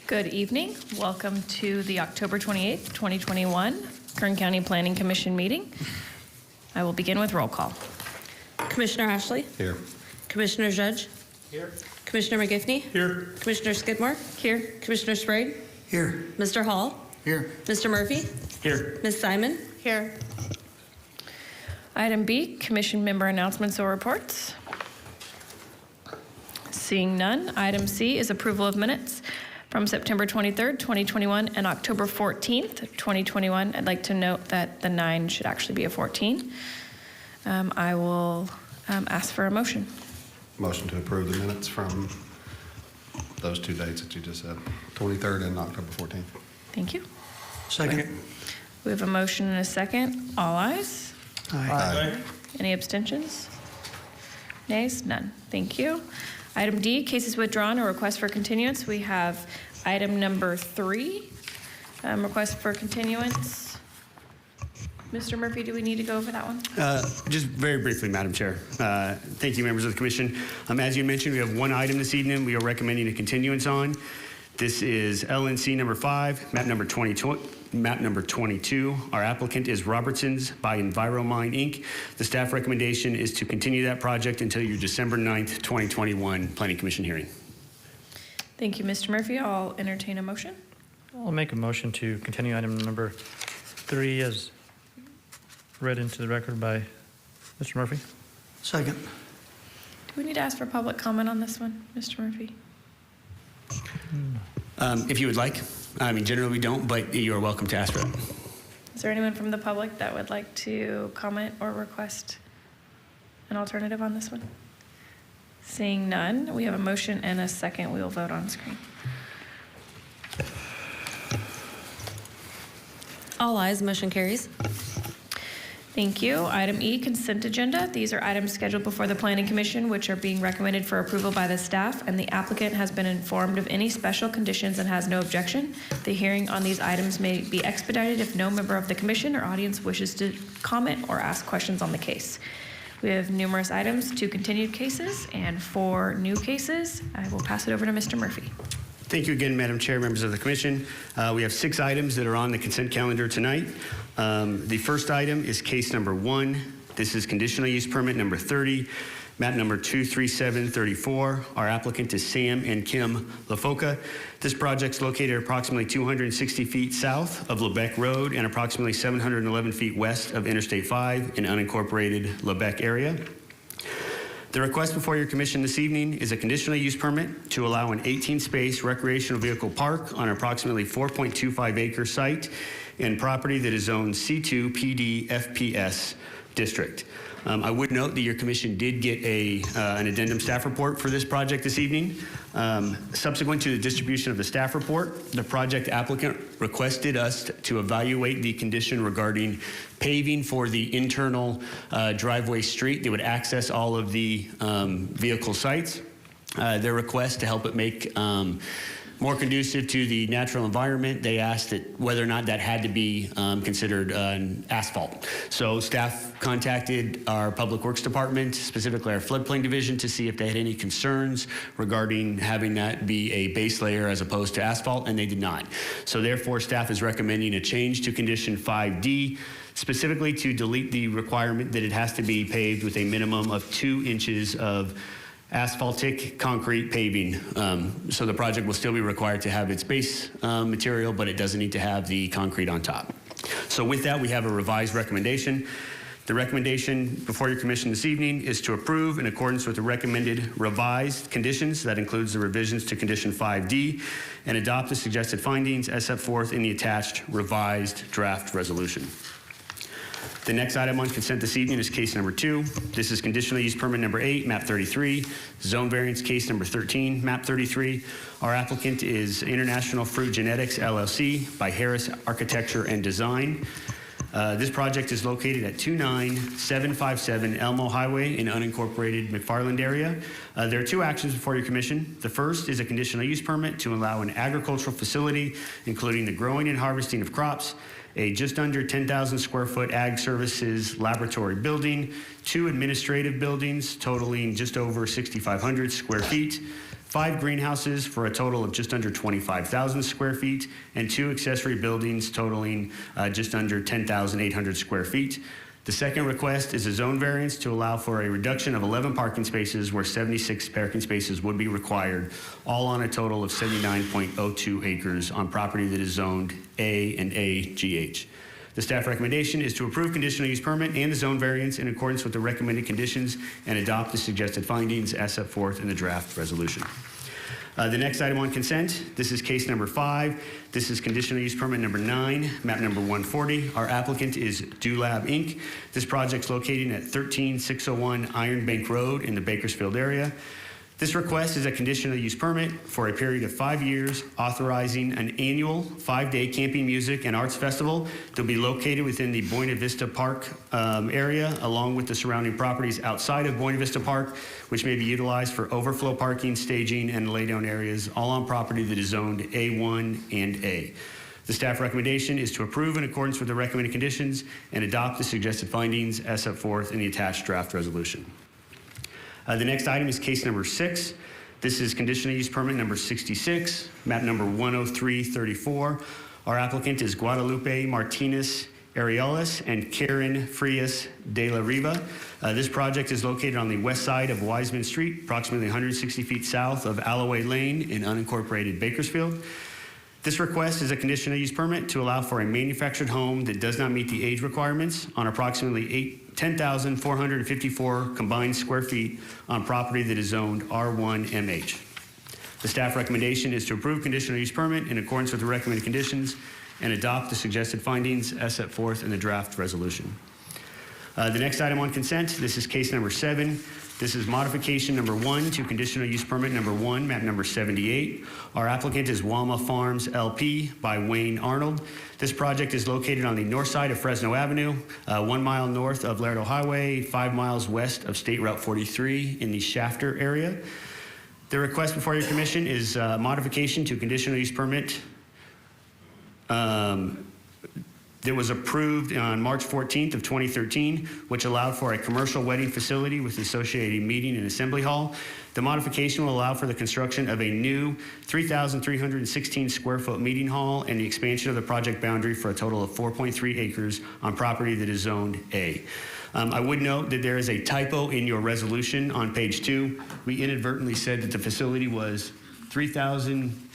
Good evening. Welcome to the October 28th, 2021 Kern County Planning Commission meeting. I will begin with roll call. Commissioner Ashley? Here. Commissioner Judge? Here. Commissioner McGiffney? Here. Commissioner Skidmore? Here. Commissioner Sprague? Here. Mr. Hall? Here. Mr. Murphy? Here. Ms. Simon? Here. Item B, commission member announcements or reports. Seeing none. Item C is approval of minutes from September 23rd, 2021 and October 14th, 2021. I'd like to note that the 9 should actually be a 14. I will ask for a motion. Motion to approve the minutes from those two dates that you just said, 23rd and October 14th. Thank you. Second. We have a motion and a second. All ayes? Aye. Any abstentions? Nays? None. Thank you. Item D, cases withdrawn or request for continuance. We have item number 3, request for continuance. Mr. Murphy, do we need to go over that one? Just very briefly, Madam Chair. Thank you, members of the commission. As you mentioned, we have one item this evening we are recommending a continuance on. This is LNC number 5, map number 22. Our applicant is Robertsons by EnviroMine, Inc. The staff recommendation is to continue that project until your December 9th, 2021 Planning Commission hearing. Thank you, Mr. Murphy. I'll entertain a motion. I'll make a motion to continue item number 3 as read into the record by Mr. Murphy. Second. Do we need to ask for public comment on this one, Mr. Murphy? If you would like. I mean, generally we don't, but you are welcome to ask for it. Is there anyone from the public that would like to comment or request an alternative on this one? Seeing none, we have a motion and a second. We will vote on screen. All ayes, motion carries. Thank you. Item E, consent agenda. These are items scheduled before the Planning Commission, which are being recommended for approval by the staff, and the applicant has been informed of any special conditions and has no objection. The hearing on these items may be expedited if no member of the commission or audience wishes to comment or ask questions on the case. We have numerous items, 2 continued cases and 4 new cases. I will pass it over to Mr. Murphy. Thank you again, Madam Chair, members of the commission. We have 6 items that are on the consent calendar tonight. The first item is case number 1. This is conditional use permit number 30, map number 23734. Our applicant is Sam and Kim LaFoca. This project is located approximately 260 feet south of Lebec Road and approximately 711 feet west of Interstate 5 in unincorporated Lebec area. The request before your commission this evening is a conditional use permit to allow an 18-space recreational vehicle park on approximately 4.25 acre site and property that is zoned C2 PD FPS district. I would note that your commission did get an addendum staff report for this project this evening. Subsequent to the distribution of the staff report, the project applicant requested us to evaluate the condition regarding paving for the internal driveway street that would access all of the vehicle sites. Their request to help it make more conducive to the natural environment, they asked that whether or not that had to be considered asphalt. So staff contacted our Public Works Department, specifically our floodplain division, to see if they had any concerns regarding having that be a base layer as opposed to asphalt, and they did not. So therefore, staff is recommending a change to condition 5D, specifically to delete the requirement that it has to be paved with a minimum of 2 inches of asphaltic concrete paving. So the project will still be required to have its base material, but it doesn't need to have the concrete on top. So with that, we have a revised recommendation. The recommendation before your commission this evening is to approve in accordance with the recommended revised conditions. That includes the revisions to condition 5D and adopt the suggested findings as set forth in the attached revised draft resolution. The next item on consent this evening is case number 2. This is conditional use permit number 8, map 33, zone variance case number 13, map 33. Our applicant is International Fruit Genetics, LLC by Harris Architecture and Design. This project is located at 29757 Elmo Highway in unincorporated McFarland area. There are 2 actions before your commission. The first is a conditional use permit to allow an agricultural facility, including the growing and harvesting of crops, a just under 10,000 square foot ag services laboratory building, 2 administrative buildings totaling just over 6,500 square feet, 5 greenhouses for a total of just under 25,000 square feet, and 2 accessory buildings totaling just under 10,800 square feet. The second request is a zone variance to allow for a reduction of 11 parking spaces where 76 parking spaces would be required, all on a total of 79.02 acres on property that is zoned A and AGH. The staff recommendation is to approve conditional use permit and the zone variance in accordance with the recommended conditions and adopt the suggested findings as set forth in the draft resolution. The next item on consent, this is case number 5. This is conditional use permit number 9, map number 140. Our applicant is Dulab Inc. This project's located at 13601 Iron Bank Road in the Bakersfield area. This request is a conditional use permit for a period of 5 years, authorizing an annual 5-day camping, music, and arts festival that will be located within the Buena Vista Park area, along with the surrounding properties outside of Buena Vista Park, which may be utilized for overflow parking, staging, and laydown areas, all on property that is zoned A1 and A. The staff recommendation is to approve in accordance with the recommended conditions and adopt the suggested findings as set forth in the attached draft resolution. The next item is case number 6. This is conditional use permit number 66, map number 10334. Our applicant is Guadalupe Martinez Areolas and Kern Frias de la Riva. This project is located on the west side of Wiseman Street, approximately 160 feet south of Alloway Lane in unincorporated Bakersfield. This request is a conditional use permit to allow for a manufactured home that does not meet the age requirements on approximately 10,454 combined square feet on property that is zoned R1MH. The staff recommendation is to approve conditional use permit in accordance with the recommended conditions and adopt the suggested findings as set forth in the draft resolution. The next item on consent, this is case number 7. This is modification number 1 to conditional use permit number 1, map number 78. Our applicant is Walma Farms LP by Wayne Arnold. This project is located on the north side of Fresno Avenue, 1 mile north of Laredo Highway, 5 miles west of State Route 43 in the Shafter area. The request before your commission is modification to conditional use permit that was approved on March 14th of 2013, which allowed for a commercial wedding facility with associated meeting and assembly hall. The modification will allow for the construction of a new 3,316 square foot meeting hall and the expansion of the project boundary for a total of 4.3 acres on property that is zoned A. I would note that there is a typo in your resolution on page 2. We inadvertently said that the facility was 3,000.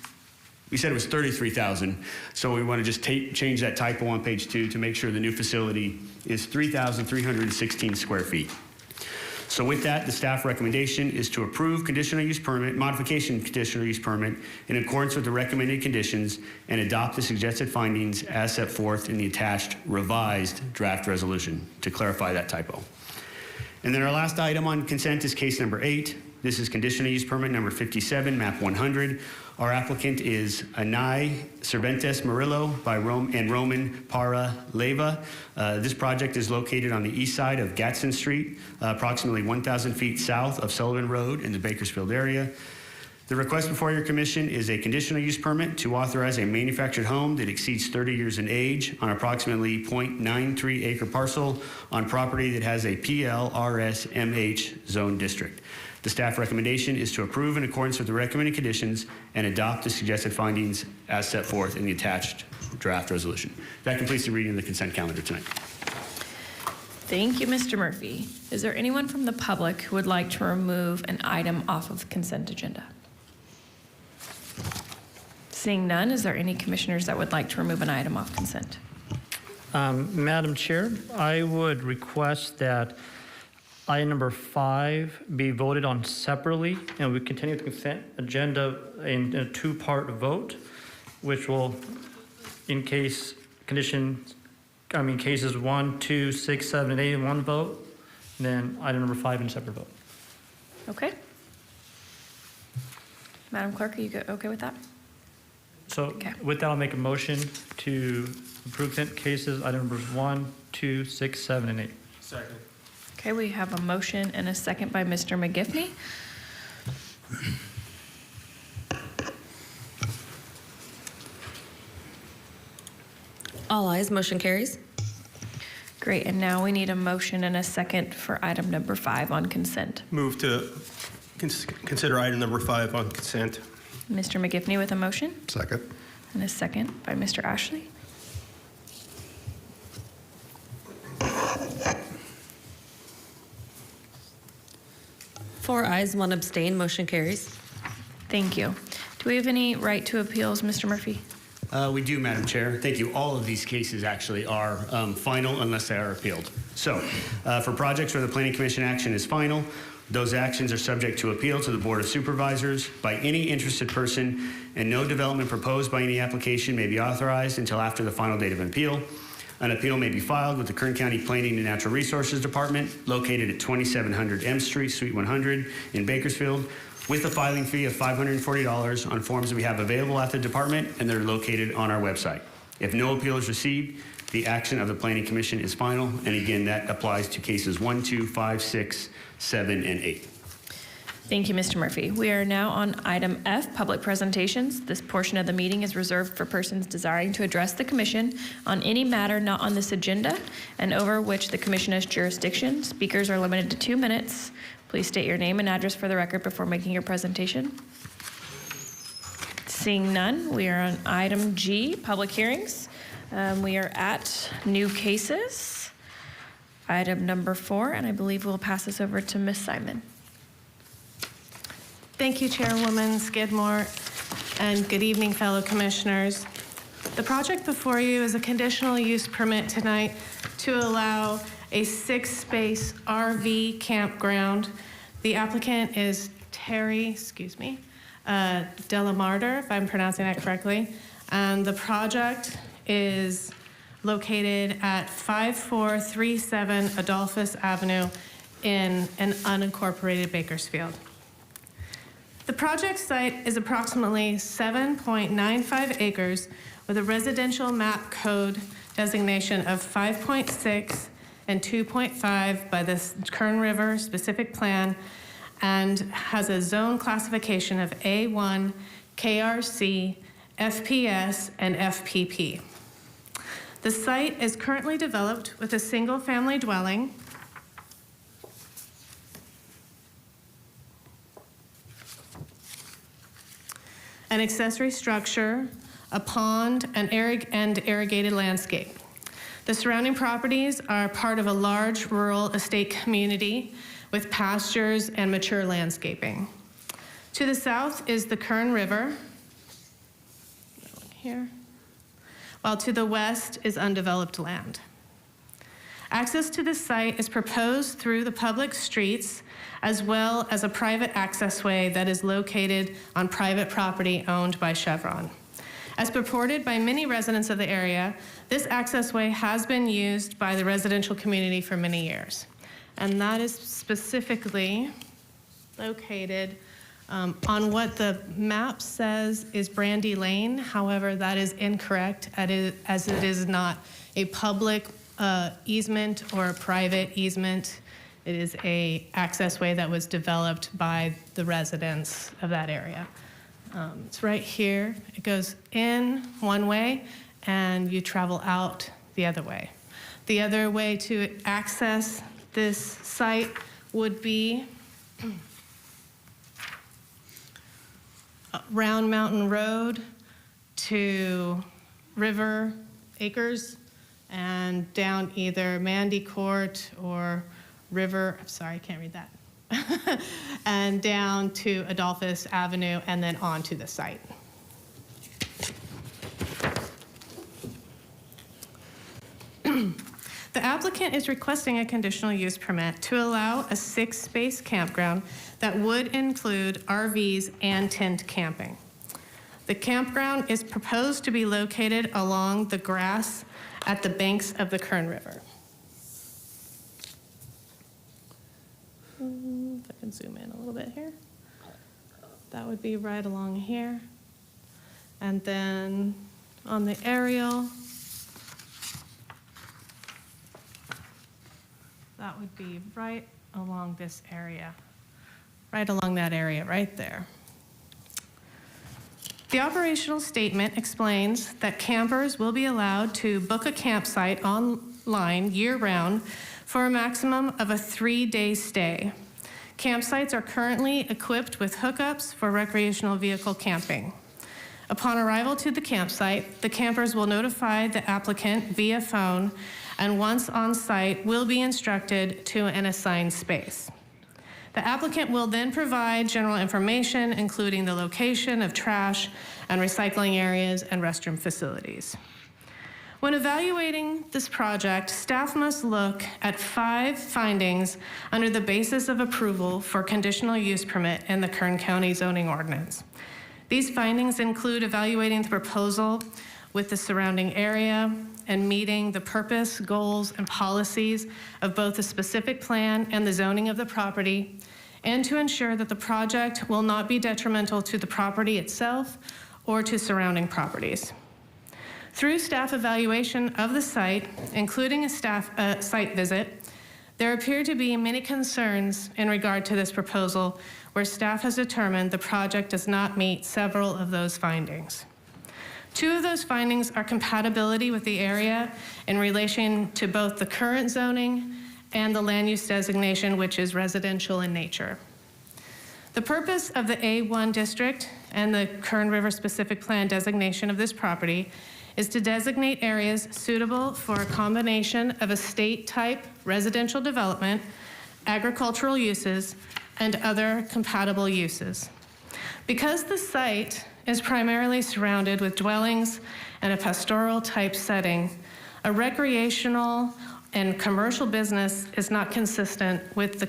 We said it was 33,000, so we want to just change that typo on page 2 to make sure the new facility is 3,316 square feet. So with that, the staff recommendation is to approve conditional use permit, modification conditional use permit in accordance with the recommended conditions and adopt the suggested findings as set forth in the attached revised draft resolution to clarify that typo. And then our last item on consent is case number 8. This is conditional use permit number 57, map 100. Our applicant is Anay Cervantes Murillo by Roman Para Leva. This project is located on the east side of Gadsden Street, approximately 1,000 feet south of Sullivan Road in the Bakersfield area. The request before your commission is a conditional use permit to authorize a manufactured home that exceeds 30 years in age on approximately 0.93 acre parcel on property that has a PLRSMH zone district. The staff recommendation is to approve in accordance with the recommended conditions and adopt the suggested findings as set forth in the attached draft resolution. That completes the reading of the consent calendar tonight. Thank you, Mr. Murphy. Is there anyone from the public who would like to remove an item off of the consent agenda? Seeing none, is there any commissioners that would like to remove an item off consent? Madam Chair, I would request that item number 5 be voted on separately, and we continue the consent agenda in a 2-part vote, which will, in case cases 1, 2, 6, 7, and 8 in one vote, then item number 5 in separate vote. Okay. Madam Clerk, are you okay with that? So Okay. with that, I'll make a motion to approve consent cases, item numbers 1, 2, 6, 7, and 8. Second. Okay, we have a motion and a second by Mr. McGiffney. All ayes, motion carries. Great, and now we need a motion and a second for item number 5 on consent. Move to Consider item number 5 on consent. Mr. McGivney with a motion Second. and a second by Mr. Ashley. Four ayes, one abstain, motion carries. Thank you. Do we have any right to appeals, Mr. Murphy? We do, Madam Chair. Thank you. All of these cases actually are final unless they are appealed. So for projects where the Planning Commission action is final, those actions are subject to appeal to the Board of Supervisors by any interested person, and no development proposed by any application may be authorized until after the final date of appeal. An appeal may be filed with the Kern County Planning and Natural Resources Department, located at 2700 M Street, Suite 100 in Bakersfield, with a filing fee of $540 on forms that we have available at the department, and they're located on our website. If no appeal is received, the action of the Planning Commission is final, and again, that applies to cases 1, 2, 5, 6, 7, and 8. Thank you, Mr. Murphy. We are now on item F, public presentations. This portion of the meeting is reserved for persons desiring to address the commission on any matter not on this agenda and over which the commission has jurisdiction. Speakers are limited to 2 minutes. Please state your name and address for the record before making your presentation. Seeing none, we are on item G, public hearings. We are at new cases. Item number 4, and I believe we'll pass this over to Ms. Simon. Thank you, Chairwoman Skidmore, and good evening, fellow commissioners. The project before you is a conditional use permit tonight to allow a 6-space RV campground. The applicant is Terry, Delamarter, if I'm pronouncing that correctly, and the project is located at 5437 Adolphus Avenue in an unincorporated Bakersfield. The project site is approximately 7.95 acres with a residential map code designation of 5.6 and 2.5 by the Kern River specific plan, and has a zone classification of A1, KRC, FPS, and FPP. The site is currently developed with a single-family dwelling, an accessory structure, a pond, and irrigated landscape. The surrounding properties are part of a large rural estate community with pastures and mature landscaping. To the south is the Kern River, here, while to the west is undeveloped land. Access to the site is proposed through the public streets, as well as a private accessway that is located on private property owned by Chevron. As purported by many residents of the area, this accessway has been used by the residential community for many years. And that is specifically located on what the map says is Brandy Lane. However, that is incorrect, as it is not a public easement or a private easement. It is a accessway that was developed by the residents of that area. It's right here. It goes in one way and you travel out the other way. The other way to access this site would be Round Mountain Road to River Acres and down either Mandy Court or River, I'm sorry, I can't read that, and down to Adolphus Avenue and then on to the site. The applicant is requesting a conditional use permit to allow a 6-space campground that would include RVs and tent camping. The campground is proposed to be located along the grass at the banks of the Kern River. If I can zoom in a little bit here. That would be right along here. And then on the aerial, that would be right along this area, right along that area right there. The operational statement explains that campers will be allowed to book a campsite online year-round for a maximum of a 3-day stay. Campsites are currently equipped with hookups for recreational vehicle camping. Upon arrival to the campsite, the campers will notify the applicant via phone, and once on site, will be instructed to an assigned space. The applicant will then provide general information, including the location of trash and recycling areas and restroom facilities. When evaluating this project, staff must look at 5 findings under the basis of approval for conditional use permit in the Kern County zoning ordinance. These findings include evaluating the proposal with the surrounding area and meeting the purpose, goals, and policies of both the specific plan and the zoning of the property, and to ensure that the project will not be detrimental to the property itself or to surrounding properties. Through staff evaluation of the site, including a site visit, there appear to be many concerns in regard to this proposal where staff has determined the project does not meet several of those findings. 2 of those findings are compatibility with the area in relation to both the current zoning and the land use designation, which is residential in nature. The purpose of the A1 district and the Kern River specific plan designation of this property is to designate areas suitable for a combination of estate-type residential development, agricultural uses, and other compatible uses. Because the site is primarily surrounded with dwellings and a pastoral-type setting, a recreational and commercial business is not consistent with the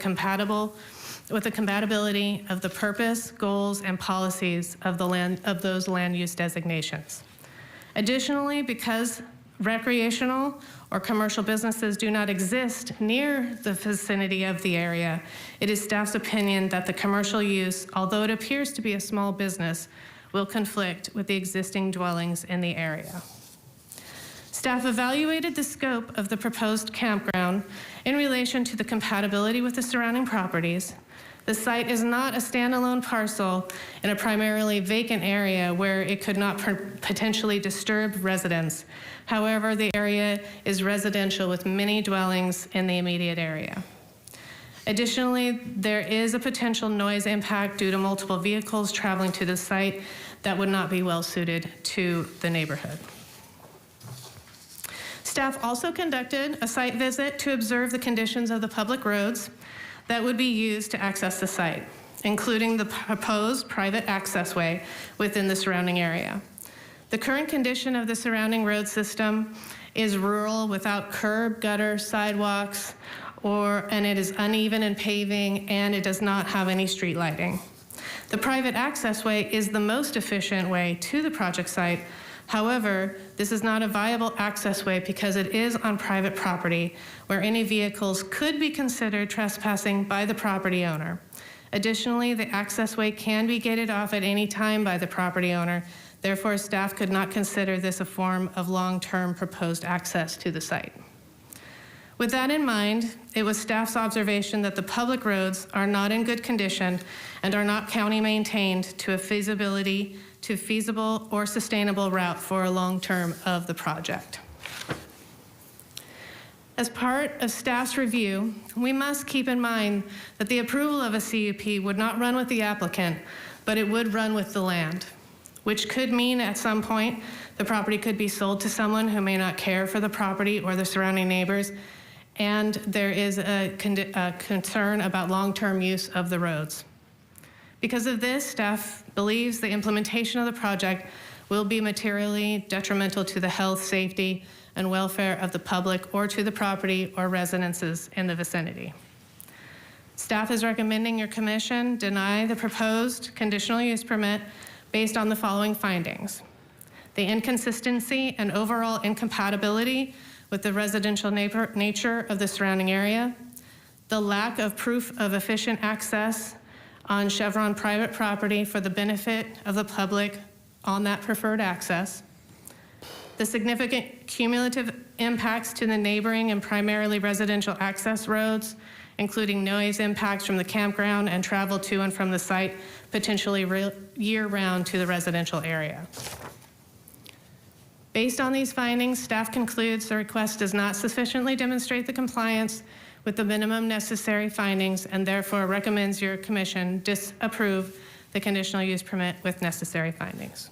compatibility of the purpose, goals, and policies of those land use designations. Additionally, because recreational or commercial businesses do not exist near the vicinity of the area, it is staff's opinion that the commercial use, although it appears to be a small business, will conflict with the existing dwellings in the area. Staff evaluated the scope of the proposed campground in relation to the compatibility with the surrounding properties. The site is not a standalone parcel in a primarily vacant area where it could not potentially disturb residents. However, the area is residential with many dwellings in the immediate area. Additionally, there is a potential noise impact due to multiple vehicles traveling to the site that would not be well suited to the neighborhood. Staff also conducted a site visit to observe the conditions of the public roads that would be used to access the site, including the proposed private accessway within the surrounding area. The current condition of the surrounding road system is rural without curb, gutter, sidewalks, and it is uneven in paving, and it does not have any street lighting. The private accessway is the most efficient way to the project site. However, this is not a viable accessway because it is on private property where any vehicles could be considered trespassing by the property owner. Additionally, the accessway can be gated off at any time by the property owner. Therefore, staff could not consider this a form of long-term proposed access to the site. With that in mind, it was staff's observation that the public roads are not in good condition and are not county maintained to a feasible or sustainable route for a long term of the project. As part of staff's review, we must keep in mind that the approval of a CUP would not run with the applicant, but it would run with the land, which could mean at some point the property could be sold to someone who may not care for the property or the surrounding neighbors, and there is a concern about long-term use of the roads. Because of this, staff believes the implementation of the project will be materially detrimental to the health, safety, and welfare of the public or to the property or residences in the vicinity. Staff is recommending your commission deny the proposed conditional use permit based on the following findings: the inconsistency and overall incompatibility with the residential nature of the surrounding area, the lack of proof of efficient access on Chevron private property for the benefit of the public on that preferred access, the significant cumulative impacts to the neighboring and primarily residential access roads, including noise impacts from the campground and travel to and from the site, potentially year-round to the residential area. Based on these findings, staff concludes the request does not sufficiently demonstrate the compliance with the minimum necessary findings and therefore recommends your commission disapprove the conditional use permit with necessary findings.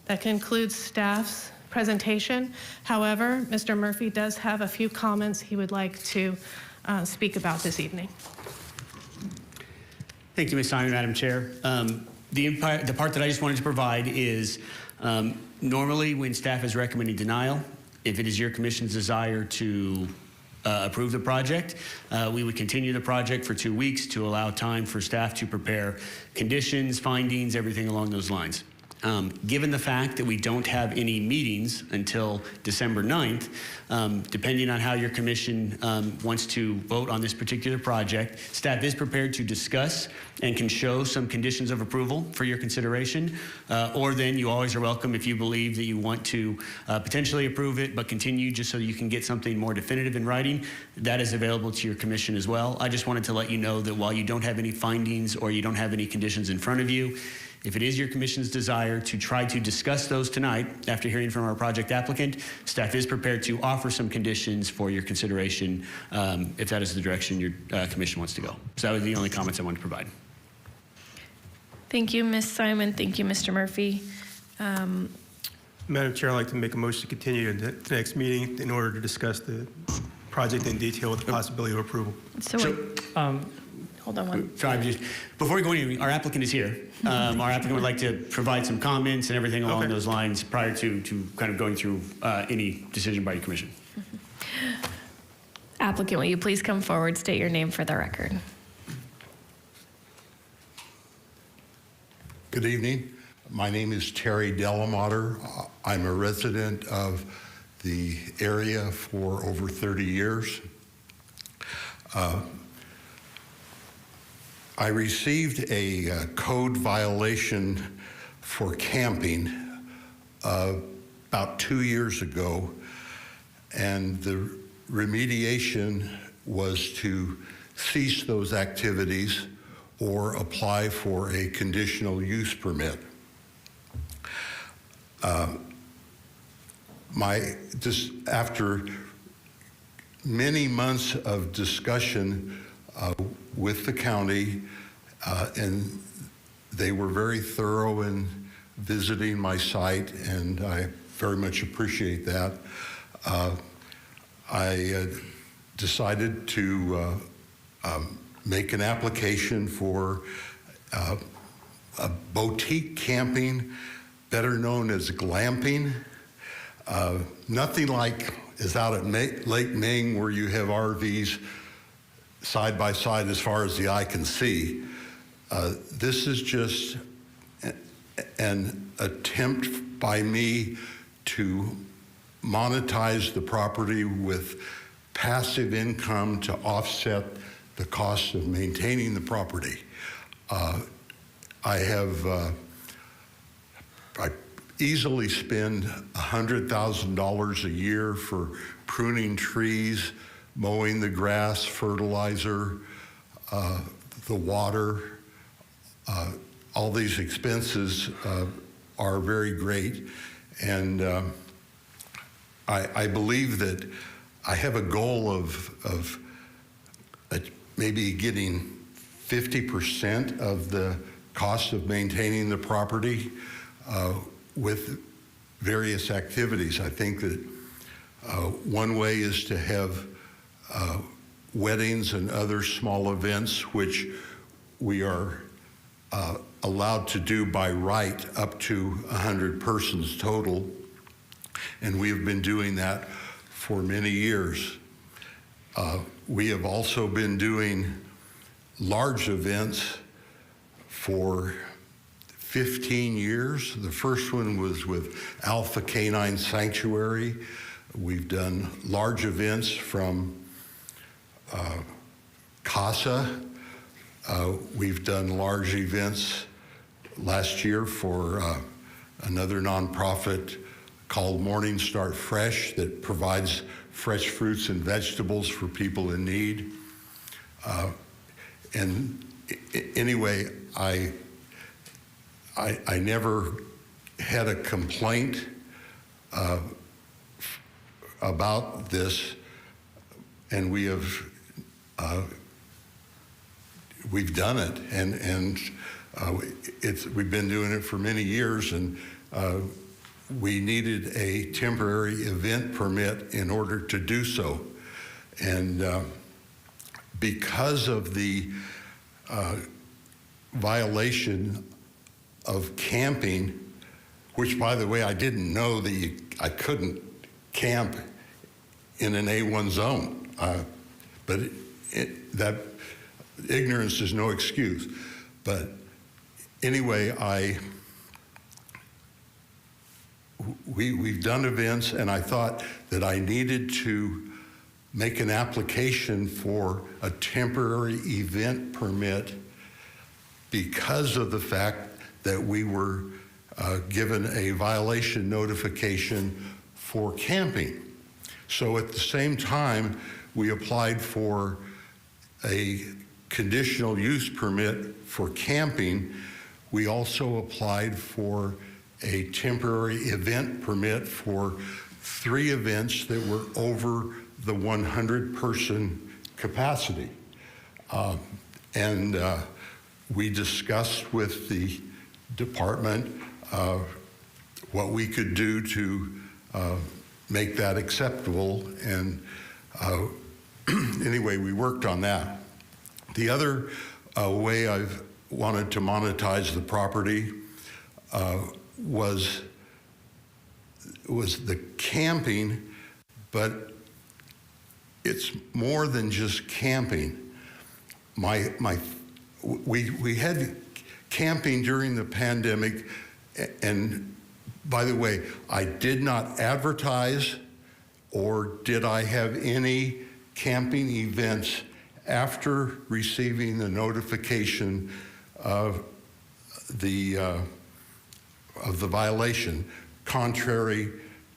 That concludes staff's presentation. However, Mr. Murphy does have a few comments he would like to speak about this evening. Thank you, Ms. Simon, Madam Chair. The part that I just wanted to provide is normally when staff is recommending denial, if it is your commission's desire to approve the project, we would continue the project for 2 weeks to allow time for staff to prepare conditions, findings, everything along those lines. Given the fact that we don't have any meetings until December 9th, depending on how your commission wants to vote on this particular project, staff is prepared to discuss and can show some conditions of approval for your consideration. Or then you always are welcome if you believe that you want to potentially approve it, but continue just so you can get something more definitive in writing. That is available to your commission as well. I just wanted to let you know that while you don't have any findings or you don't have any conditions in front of you, if it is your commission's desire to try to discuss those tonight after hearing from our project applicant, staff is prepared to offer some conditions for your consideration if that is the direction your commission wants to go. So that was the only comments I wanted to provide. Thank you, Ms. Simon. Thank you, Mr. Murphy. Madam Chair, I'd like to make a motion to continue to the next meeting in order to discuss the project in detail with the possibility of approval. So wait, hold on one. Sorry, before we go anywhere, our applicant is here. Our applicant would like to provide some comments and everything along those lines prior to kind of going through any decision by your commission. Applicant, will you please come forward, state your name for the record? Good evening. My name is Terry Delamater. I'm a resident of the area for over 30 years. I received a code violation for camping about 2 years ago, and the remediation was to cease those activities or apply for a conditional use permit. After many months of discussion with the county, and they were very thorough in visiting my site, and I very much appreciate that. I decided to make an application for a boutique camping, better known as glamping. Nothing like is out at Lake Ming where you have RVs side by side as far as the eye can see. This is just an attempt by me to monetize the property with passive income to offset the cost of maintaining the property. I easily spend $100,000 a year for pruning trees, mowing the grass, fertilizer, the water. All these expenses are very great, and I believe that I have a goal of maybe getting 50% of the cost of maintaining the property with various activities. I think that one way is to have weddings and other small events, which we are allowed to do by right up to 100 persons total. And we have been doing that for many years. We have also been doing large events for 15 years. The first one was with Alpha Canine Sanctuary. We've done large events from CASA. We've done large events last year for another nonprofit called Morning Start Fresh that provides fresh fruits and vegetables for people in need. Anyway, I never had a complaint about this, and we have we've done it, and we've been doing it for many years, and we needed a temporary event permit in order to do so. And because of the violation of camping, which, by the way, I didn't know that I couldn't camp in an A1 zone, but that ignorance is no excuse. But anyway, we've done events, and I thought that I needed to make an application for a temporary event permit because of the fact that we were given a violation notification for camping. So at the same time, we applied for a conditional use permit for camping. We also applied for a temporary event permit for 3 events that were over the 100-person capacity. And we discussed with the department what we could do to make that acceptable, and anyway, we worked on that. The other way I've wanted to monetize the property was the camping, but it's more than just camping. We had camping during the pandemic, and by the way, I did not advertise or did I have any camping events after receiving the notification of the violation, contrary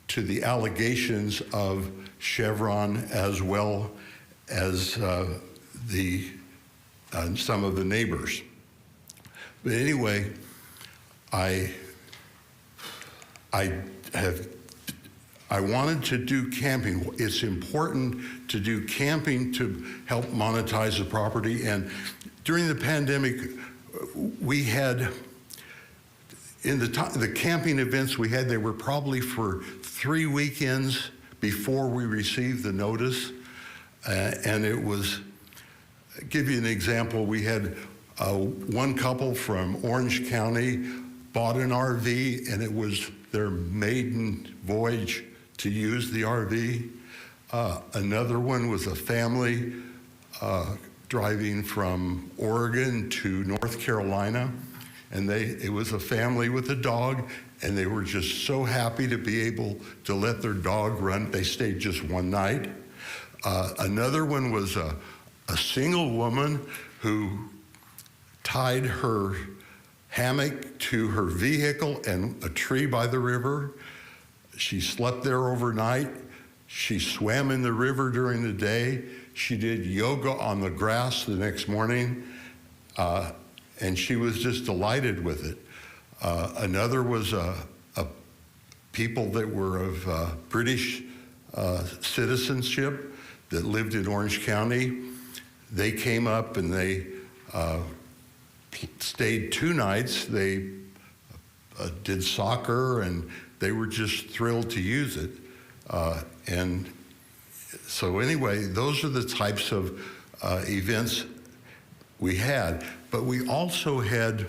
to the allegations of Chevron as well as some of the neighbors. But anyway, I wanted to do camping. It's important to do camping to help monetize the property. And during the pandemic, we had, in the camping events we had, they were probably for 3 weekends before we received the notice. And it was, I'll give you an example, we had one couple from Orange County bought an RV, and it was their maiden voyage to use the RV. Another one was a family driving from Oregon to North Carolina, and it was a family with a dog, and they were just so happy to be able to let their dog run. They stayed just one night. Another one was a single woman who tied her hammock to her vehicle and a tree by the river. She slept there overnight. She swam in the river during the day. She did yoga on the grass the next morning, and she was just delighted with it. Another was people that were of British citizenship that lived in Orange County. They came up and they stayed 2 nights. They did soccer, and they were just thrilled to use it. And so anyway, those are the types of events we had. But we also had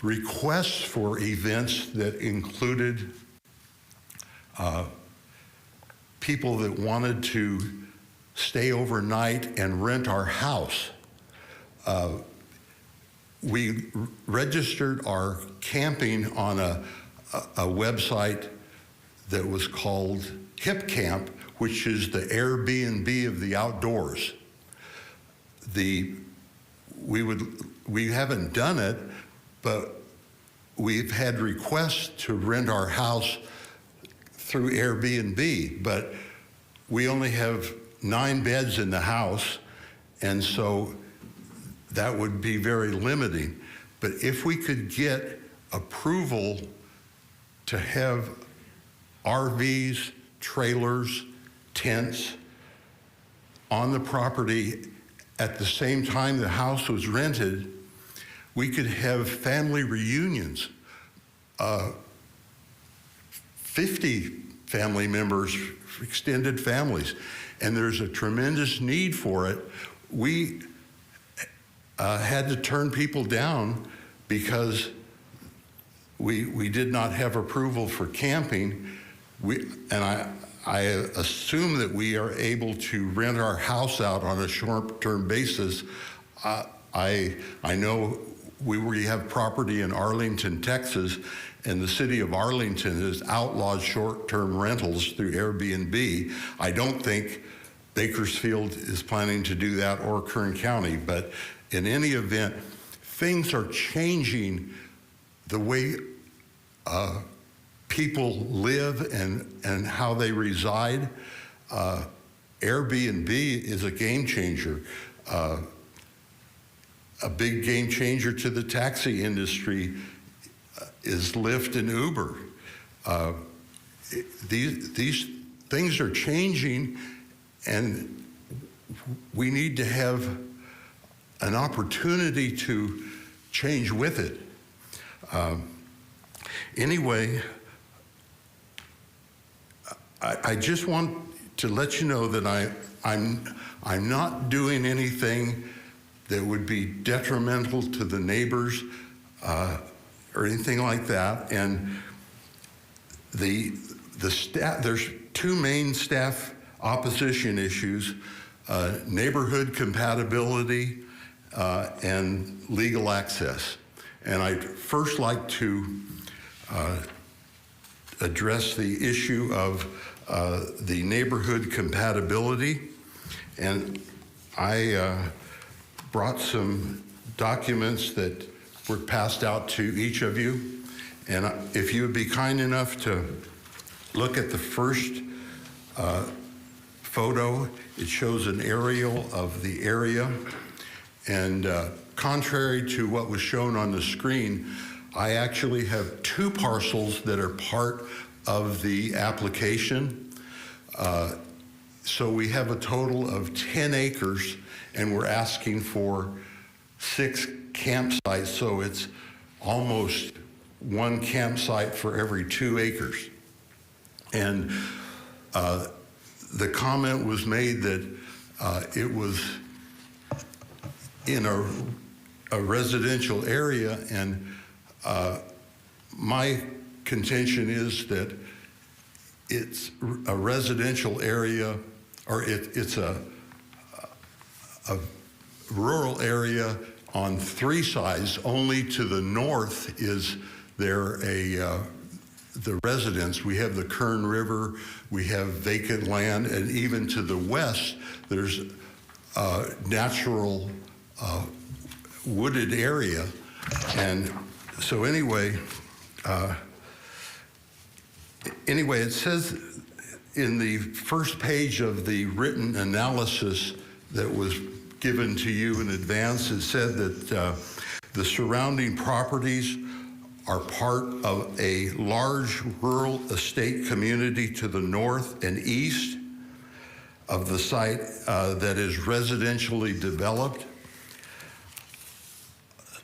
requests for events that included people that wanted to stay overnight and rent our house. We registered our camping on a website that was called Hip Camp, which is the Airbnb of the outdoors. We haven't done it, but we've had requests to rent our house through Airbnb, but we only have 9 beds in the house, and so that would be very limiting. But if we could get approval to have RVs, trailers, tents on the property at the same time the house was rented, we could have family reunions. 50 family members, extended families, and there's a tremendous need for it. We had to turn people down because we did not have approval for camping. I assume that we are able to rent our house out on a short-term basis. I know we have property in Arlington, Texas, and the city of Arlington has outlawed short-term rentals through Airbnb. I don't think Bakersfield is planning to do that, or Kern County, but in any event, things are changing the way people live and how they reside. Airbnb is a game changer. A big game changer to the taxi industry is Lyft and Uber. These things are changing, and we need to have an opportunity to change with it. Anyway, I just want to let you know that I'm not doing anything that would be detrimental to the neighbors or anything like that. And the staff, there's two main staff opposition issues: neighborhood compatibility and legal access. And I'd first like to address the issue of the neighborhood compatibility. And I brought some documents that were passed out to each of you. And if you would be kind enough to look at the first photo, it shows an aerial of the area. And contrary to what was shown on the screen, I actually have two parcels that are part of the application. So we have a total of 10 acres, and we're asking for 6 campsites, so it's almost 1 campsite for every 2 acres. And the comment was made that it was in a residential area, and my contention is that it's a residential area, or it's a rural area on 3 sides. Only to the north is there the residence. We have the Kern River, we have vacant land, and even to the west, there's natural wooded area. And so anyway, it says in the first page of the written analysis that was given to you in advance, it said that the surrounding properties are part of a large rural estate community to the north and east of the site that is residentially developed.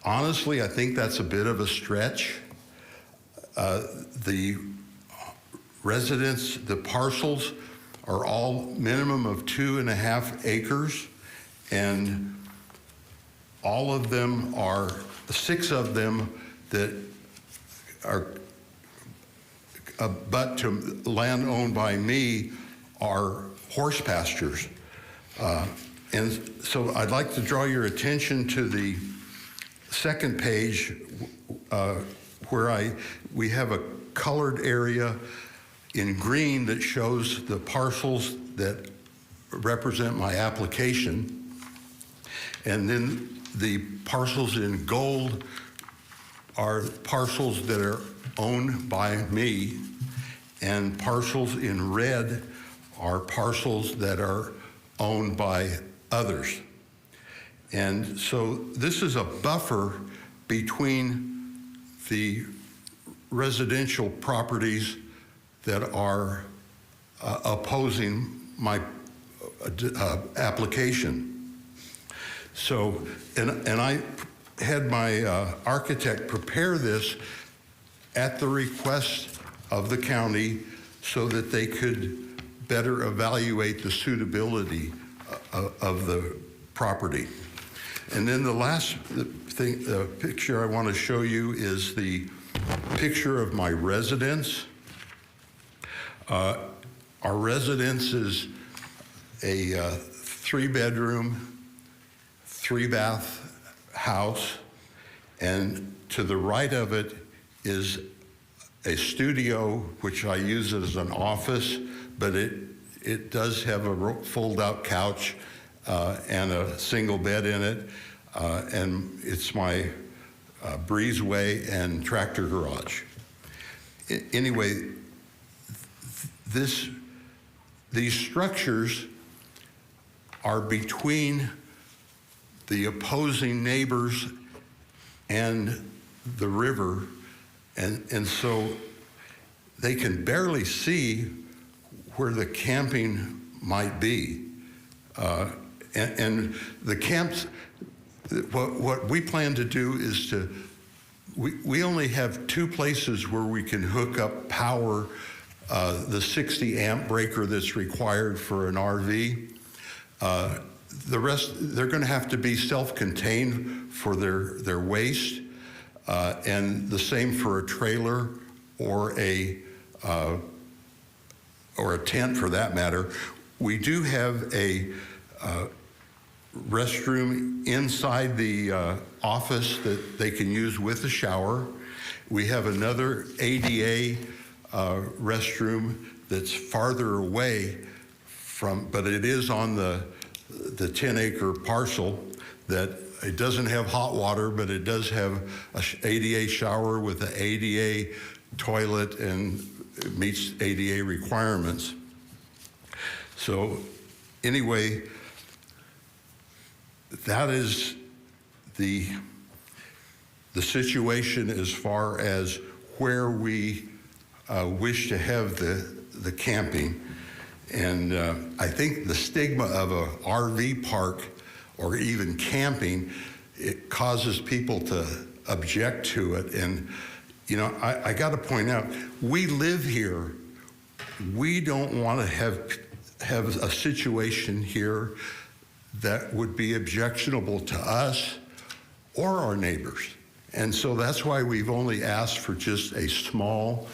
Honestly, I think that's a bit of a stretch. The residents, the parcels are all minimum of 2.5 acres, and all of them are, 6 of them that are but to land owned by me are horse pastures. And so I'd like to draw your attention to the second page where we have a colored area in green that shows the parcels that represent my application. And then the parcels in gold are parcels that are owned by me, and parcels in red are parcels that are owned by others. And so this is a buffer between the residential properties that are opposing my application. So, and I had my architect prepare this at the request of the county so that they could better evaluate the suitability of the property. And then the last thing, the picture I want to show you is the picture of my residence. Our residence is a 3-bedroom, 3-bath house, and to the right of it is a studio, which I use as an office, but it does have a fold-out couch and a single bed in it, and it's my breezeway and tractor garage. Anyway, these structures are between the opposing neighbors and the river, and so they can barely see where the camping might be. And the camps, what we plan to do is we only have 2 places where we can hook up power, the 60 amp breaker that's required for an RV. The rest, they're going to have to be self-contained for their waste, and the same for a trailer or a tent for that matter. We do have a restroom inside the office that they can use with a shower. We have another ADA restroom that's farther away from, but it is on the 10-acre parcel that it doesn't have hot water, but it does have a ADA shower with an ADA toilet and it meets ADA requirements. So anyway, that is the situation as far as where we wish to have the camping. And I think the stigma of a RV park or even camping, it causes people to object to it. And, you know, I got to point out, we live here. We don't want to have a situation here that would be objectionable to us or our neighbors. And so that's why we've only asked for just a small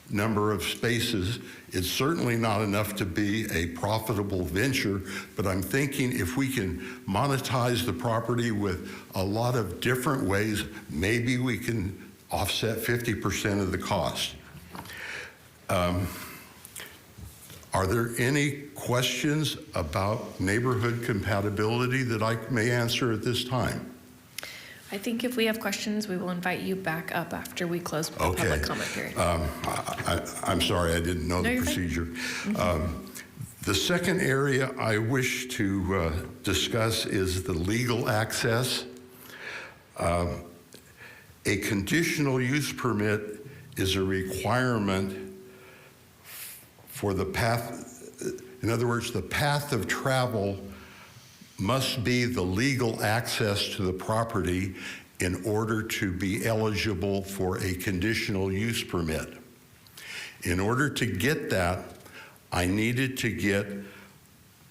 number of spaces. It's certainly not enough to be a profitable venture, but I'm thinking if we can monetize the property with a lot of different ways, maybe we can offset 50% of the cost. Are there any questions about neighborhood compatibility that I may answer at this time? I think if we have questions, we will invite you back up after we close the public comment period. I'm sorry, I didn't know the procedure. The second area I wish to discuss is the legal access. A conditional use permit is a requirement for the path. In other words, the path of travel must be the legal access to the property in order to be eligible for a conditional use permit. In order to get that, I needed to get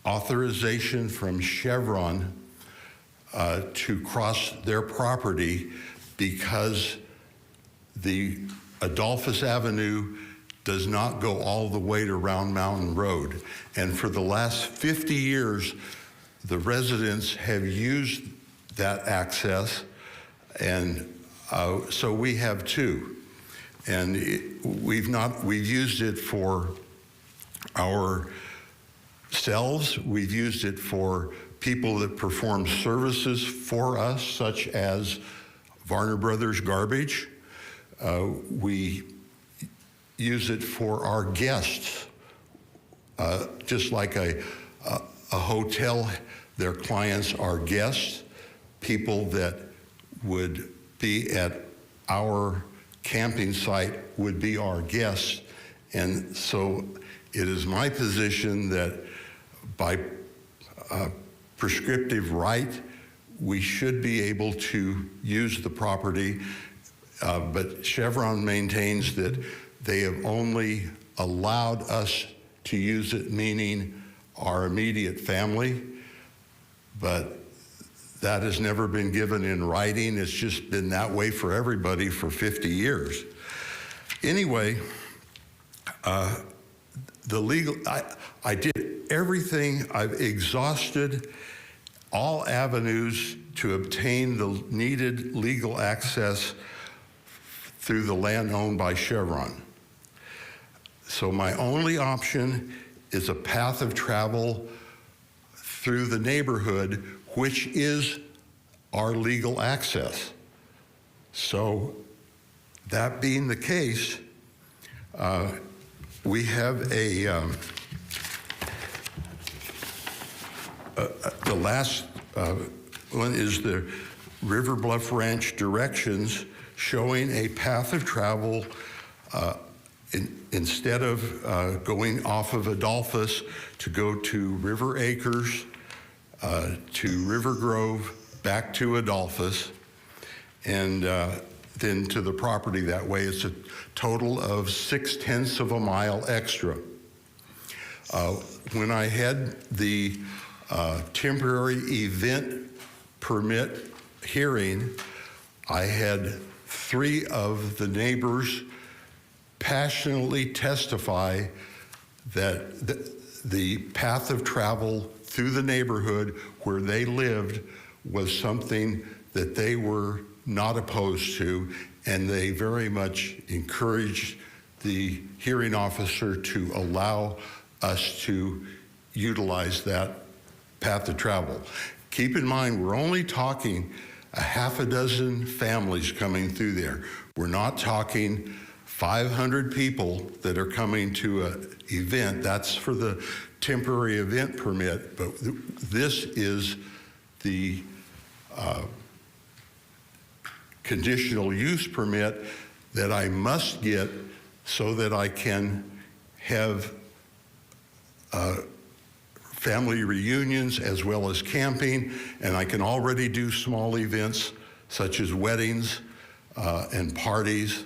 authorization from Chevron to cross their property because the Adolphus Avenue does not go all the way to Round Mountain Road. And for the last 50 years, the residents have used that access, and so we have too. And we've used it for ourselves. We've used it for people that perform services for us, such as Varner Brothers Garbage. We use it for our guests, just like a hotel. Their clients are guests, people that would be at our camping site would be our guests. And so it is my position that by prescriptive right, we should be able to use the property, but Chevron maintains that they have only allowed us to use it, meaning our immediate family, but that has never been given in writing. It's just been that way for everybody for 50 years. Anyway, I did everything. I've exhausted all avenues to obtain the needed legal access through the land owned by Chevron. So my only option is a path of travel through the neighborhood, which is our legal access. So that being the case, we have the last one is the River Bluff Ranch directions showing a path of travel instead of going off of Adolphus to go to River Acres, to River Grove, back to Adolphus, and then to the property that way. It's a total of 0.6 of a mile extra. When I had the temporary event permit hearing, I had 3 of the neighbors passionately testify that the path of travel through the neighborhood where they lived was something that they were not opposed to, and they very much encouraged the hearing officer to allow us to utilize that path of travel. Keep in mind, we're only talking a half a dozen families coming through there. We're not talking 500 people that are coming to an event. That's for the temporary event permit, but this is the conditional use permit that I must get so that I can have family reunions as well as camping, and I can already do small events such as weddings and parties.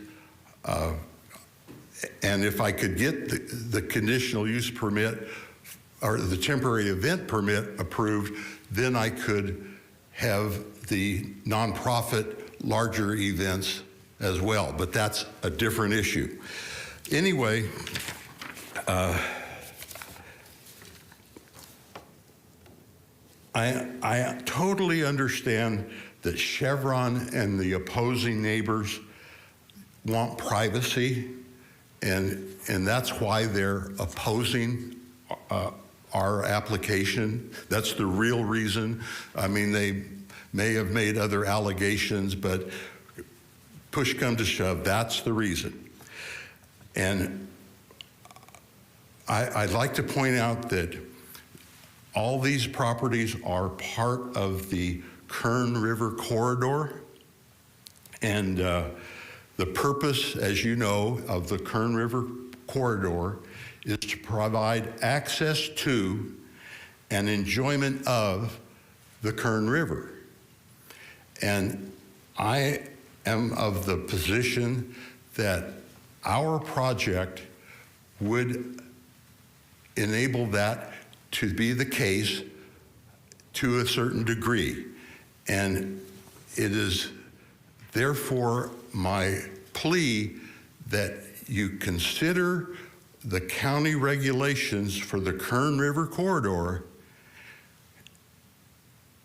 And if I could get the conditional use permit or the temporary event permit approved, then I could have the nonprofit larger events as well, but that's a different issue. Anyway, I totally understand that Chevron and the opposing neighbors want privacy, and that's why they're opposing our application. That's the real reason. I mean, they may have made other allegations, but push come to shove, that's the reason. And I'd like to point out that all these properties are part of the Kern River corridor, and the purpose, as you know, of the Kern River corridor is to provide access to and enjoyment of the Kern River. And I am of the position that our project would enable that to be the case to a certain degree. And it is therefore my plea that you consider the county regulations for the Kern River corridor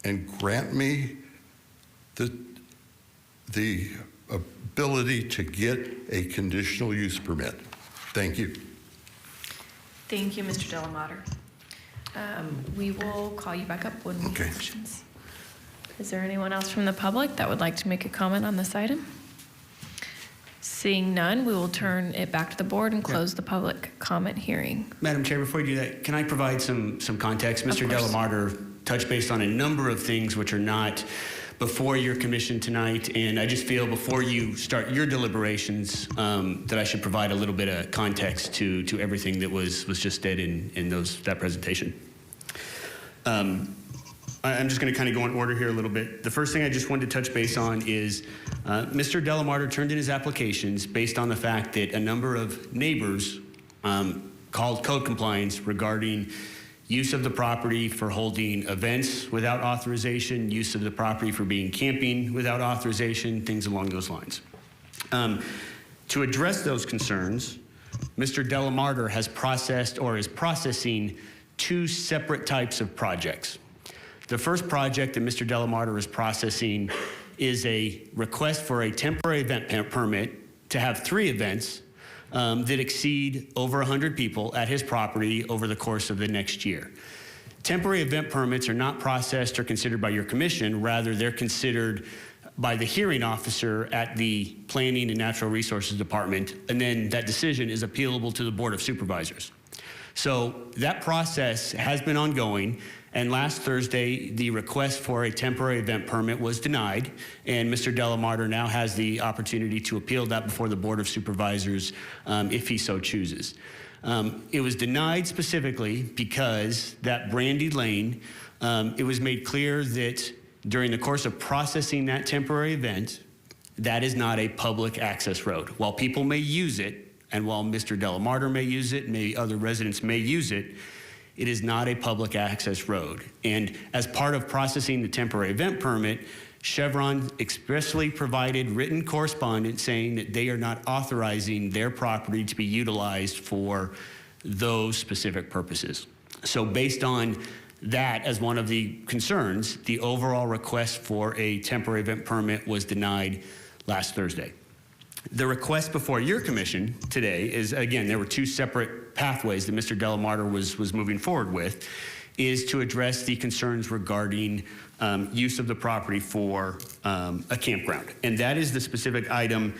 and grant me the ability to get a conditional use permit. Thank you. Thank you, Mr. Delamater. We will call you back up when we have Okay. questions. Is there anyone else from the public that would like to make a comment on this item? Seeing none, we will turn it back to the board and close the public comment hearing. Madam Chair, before you do that, can I provide some context? Mr. course. Delamater touched base on a number of things which are not before your commission tonight, and I just feel before you start your deliberations that I should provide a little bit of context to everything that was just said in that presentation. I'm just going to kind of go in order here a little bit. The first thing I just wanted to touch base on is Mr. Delamarter turned in his applications based on the fact that a number of neighbors called code compliance regarding use of the property for holding events without authorization, use of the property for being camping without authorization, things along those lines. To address those concerns, Mr. Delamarter has processed or is processing 2 separate types of projects. The first project that Mr. Delamarter is processing is a request for a temporary event permit to have 3 events that exceed over 100 people at his property over the course of the next year. Temporary event permits are not processed or considered by your commission. Rather, they're considered by the hearing officer at the Planning and Natural Resources Department, and then that decision is appealable to the Board of Supervisors. So that process has been ongoing, and last Thursday, the request for a temporary event permit was denied, and Mr. Delamarter now has the opportunity to appeal that before the Board of Supervisors if he so chooses. It was denied specifically because that Brandy Lane, it was made clear that during the course of processing that temporary event, that is not a public access road. While people may use it, and while Mr. Delamarter may use it, maybe other residents may use it, it is not a public access road. And as part of processing the temporary event permit, Chevron expressly provided written correspondence saying that they are not authorizing their property to be utilized for those specific purposes. So based on that as one of the concerns, the overall request for a temporary event permit was denied last Thursday. The request before your commission today is, again, there were 2 separate pathways that Mr. Delamarter was moving forward with, is to address the concerns regarding use of the property for a campground. And that is the specific item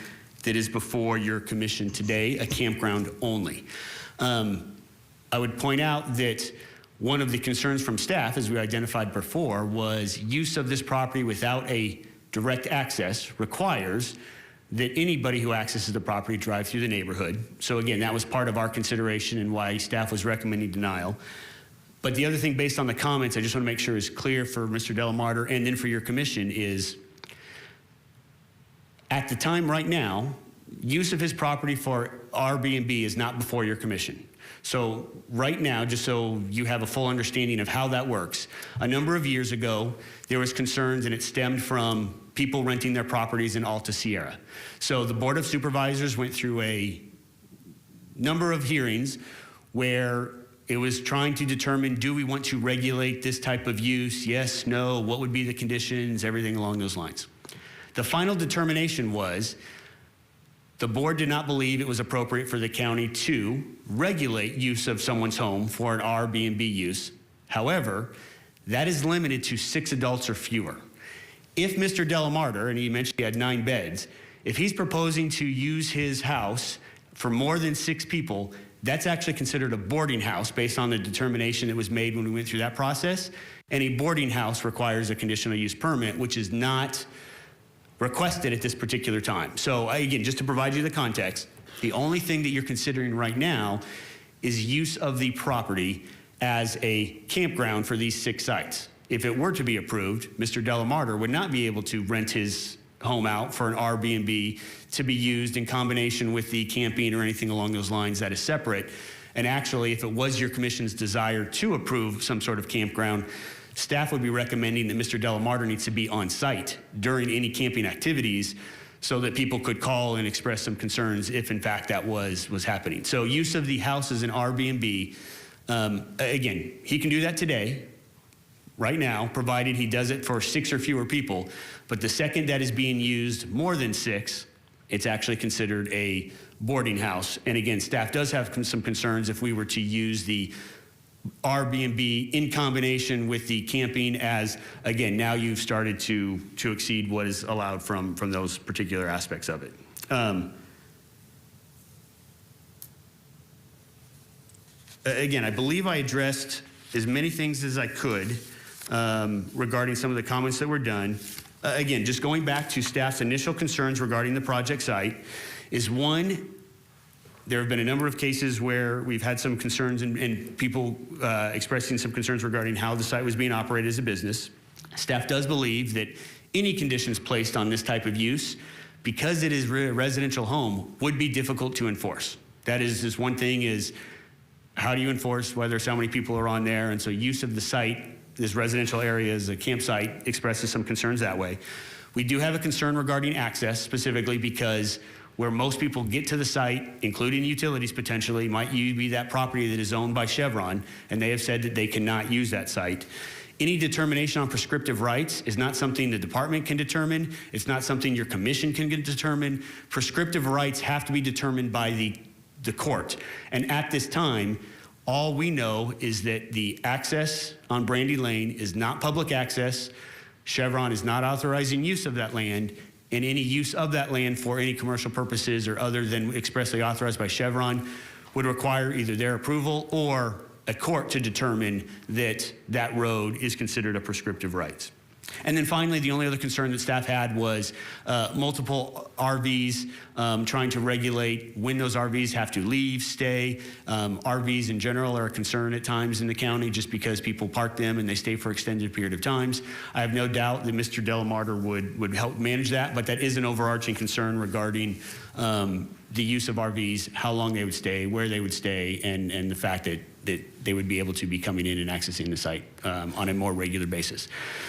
that is before your commission today, a campground only. I would point out that one of the concerns from staff, as we identified before, was use of this property without a direct access requires that anybody who accesses the property drive through the neighborhood. So again, that was part of our consideration and why staff was recommending denial. But the other thing based on the comments, I just want to make sure is clear for Mr. Delamarter and then for your commission is, at the time right now, use of his property for Airbnb is not before your commission. So right now, just so you have a full understanding of how that works, a number of years ago, there was concerns and it stemmed from people renting their properties in Alta Sierra. So the Board of Supervisors went through a number of hearings where it was trying to determine, do we want to regulate this type of use? Yes, no, what would be the conditions, everything along those lines. The final determination was the board did not believe it was appropriate for the county to regulate use of someone's home for an Airbnb use. However, that is limited to 6 adults or fewer. If Mr. Delamarter, and he mentioned he had 9 beds, if he's proposing to use his house for more than 6 people, that's actually considered a boarding house based on the determination that was made when we went through that process. And a boarding house requires a conditional use permit, which is not requested at this particular time. So again, just to provide you the context, the only thing that you're considering right now is use of the property as a campground for these 6 sites. If it were to be approved, Mr. Delamarter would not be able to rent his home out for an Airbnb to be used in combination with the camping or anything along those lines that is separate. And actually, if it was your commission's desire to approve some sort of campground, staff would be recommending that Mr. Delamarter needs to be on site during any camping activities so that people could call and express some concerns if in fact that was happening. So use of the house as an Airbnb, again, he can do that today, right now, provided he does it for 6 or fewer people. But the second that is being used more than 6, it's actually considered a boarding house. And again, staff does have some concerns if we were to use the Airbnb in combination with the camping as, again, now you've started to exceed what is allowed from those particular aspects of it. Again, I believe I addressed as many things as I could regarding some of the comments that were done. Again, just going back to staff's initial concerns regarding the project site is, one, there have been a number of cases where we've had some concerns and people expressing some concerns regarding how the site was being operated as a business. Staff does believe that any conditions placed on this type of use, because it is a residential home, would be difficult to enforce. That is just one thing is, how do you enforce whether so many people are on there? And so use of the site, this residential area as a campsite, expresses some concerns that way. We do have a concern regarding access, specifically because where most people get to the site, including utilities potentially, might be that property that is owned by Chevron, and they have said that they cannot use that site. Any determination on prescriptive rights is not something the department can determine. It's not something your commission can determine. Prescriptive rights have to be determined by the court. And at this time, all we know is that the access on Brandy Lane is not public access. Chevron is not authorizing use of that land, and any use of that land for any commercial purposes or other than expressly authorized by Chevron would require either their approval or a court to determine that that road is considered a prescriptive right. And then finally, the only other concern that staff had was multiple RVs, trying to regulate when those RVs have to leave, stay. RVs in general are a concern at times in the county just because people park them and they stay for extended period of times. I have no doubt that Mr. Delamarter would help manage that, but that is an overarching concern regarding the use of RVs, how long they would stay, where they would stay, and the fact that they would be able to be coming in and accessing the site on a more regular basis.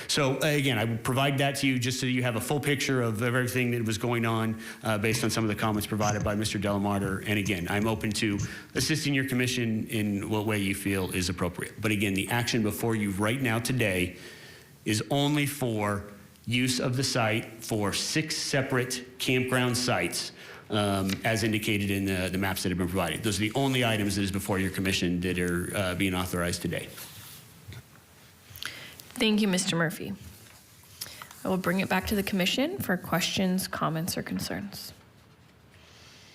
So again, I will provide that to you just so you have a full picture of everything that was going on based on some of the comments provided by Mr. Delamarter. And again, I'm open to assisting your commission in what way you feel is appropriate. But again, the action before you right now today is only for use of the site for 6 separate campground sites, as indicated in the maps that have been provided. Those are the only items that is before your commission that are being authorized today. Thank you, Mr. Murphy. I will bring it back to the commission for questions, comments, or concerns.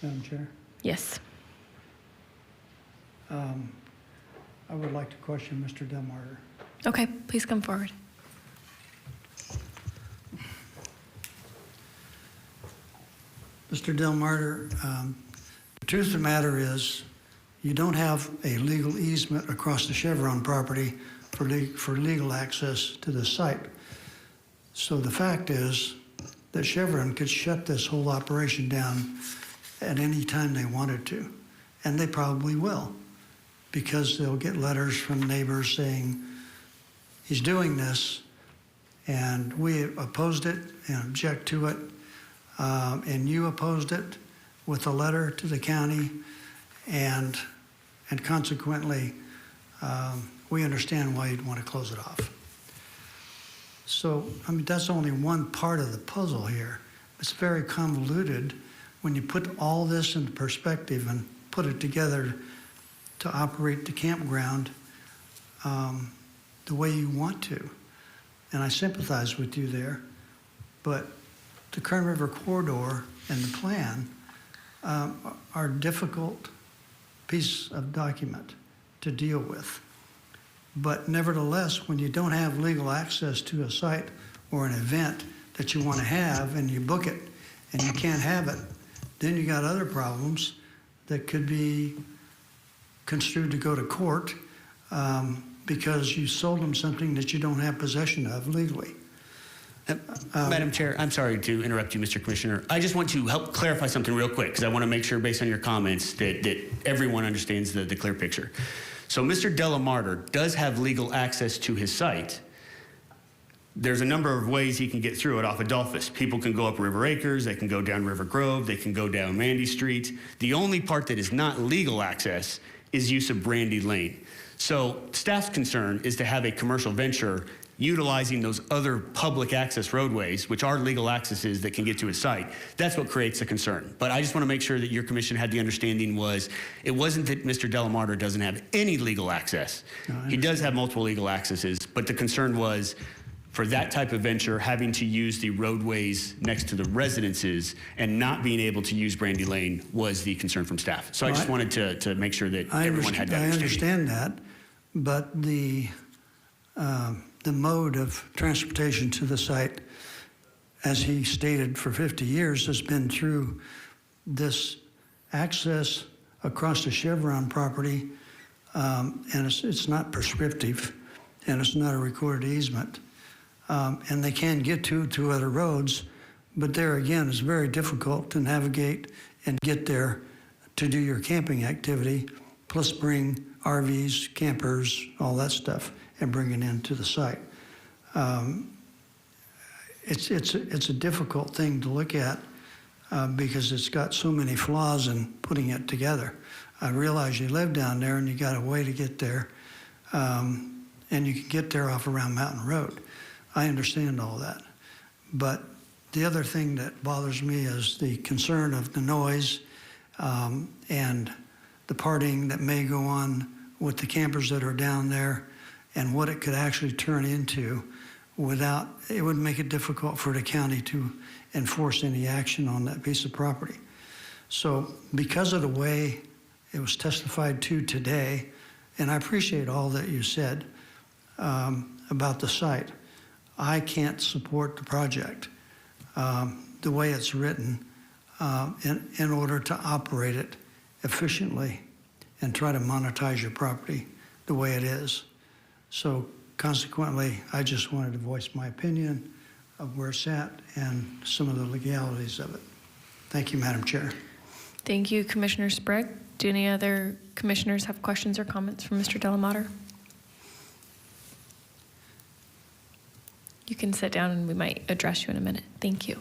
Madam Chair, Yes. I would like to question Mr. Delmarter. Okay, please come forward. Mr. Delmarter, the truth of the matter is you don't have a legal easement across the Chevron property for legal access to the site. So the fact is that Chevron could shut this whole operation down at any time they wanted to, and they probably will, because they'll get letters from neighbors saying he's doing this, and we opposed it and object to it. And you opposed it with a letter to the county, and consequently, we understand why you'd want to close it off. So, I mean, that's only one part of the puzzle here. It's very convoluted when you put all this into perspective and put it together to operate the campground the way you want to. And I sympathize with you there, but the Kern River corridor and the plan are a difficult piece of document to deal with. But nevertheless, when you don't have legal access to a site or an event that you want to have and you book it and you can't have it, then you got other problems that could be construed to go to court because you sold them something that you don't have possession of legally. Madam Chair, I'm sorry to interrupt you, Mr. Commissioner. I just want to help clarify something real quick because I want to make sure, based on your comments, that everyone understands the clear picture. So Mr. Delamarter does have legal access to his site. There's a number of ways he can get through it off Adolphus. People can go up River Acres, they can go down River Grove, they can go down Mandy Street. The only part that is not legal access is use of Brandy Lane. So staff's concern is to have a commercial venture utilizing those other public access roadways, which are legal accesses that can get to his site. That's what creates a concern. But I just want to make sure that your commission had the understanding was, it wasn't that Mr. Delamarter doesn't have any legal access. He does have multiple legal accesses, but the concern was, for that type of venture, having to use the roadways next to the residences and not being able to use Brandy Lane was the concern from staff. So I just wanted to make sure that everyone had that understanding. I understand that, but the mode of transportation to the site, as he stated for 50 years, has been through this access across the Chevron property, and it's not prescriptive, and it's not a recorded easement. And they can get to two other roads, but there again, it's very difficult to navigate and get there to do your camping activity, plus bring RVs, campers, all that stuff, and bring it into the site. It's a difficult thing to look at because it's got so many flaws in putting it together. I realize you live down there and you got a way to get there, and you can get there off around Mountain Road. I understand all that. But the other thing that bothers me is the concern of the noise and the partying that may go on with the campers that are down there and what it could actually turn into without, it would make it difficult for the county to enforce any action on that piece of property. So because of the way it was testified to today, and I appreciate all that you said about the site, I can't support the project the way it's written in order to operate it efficiently and try to monetize your property the way it is. So consequently, I just wanted to voice my opinion of where it's at and some of the legalities of it. Thank you, Madam Chair. Thank you, Commissioner Sprague. Do any other commissioners have questions or comments for Mr. Delamater? You can sit down and we might address you in a minute. Thank you.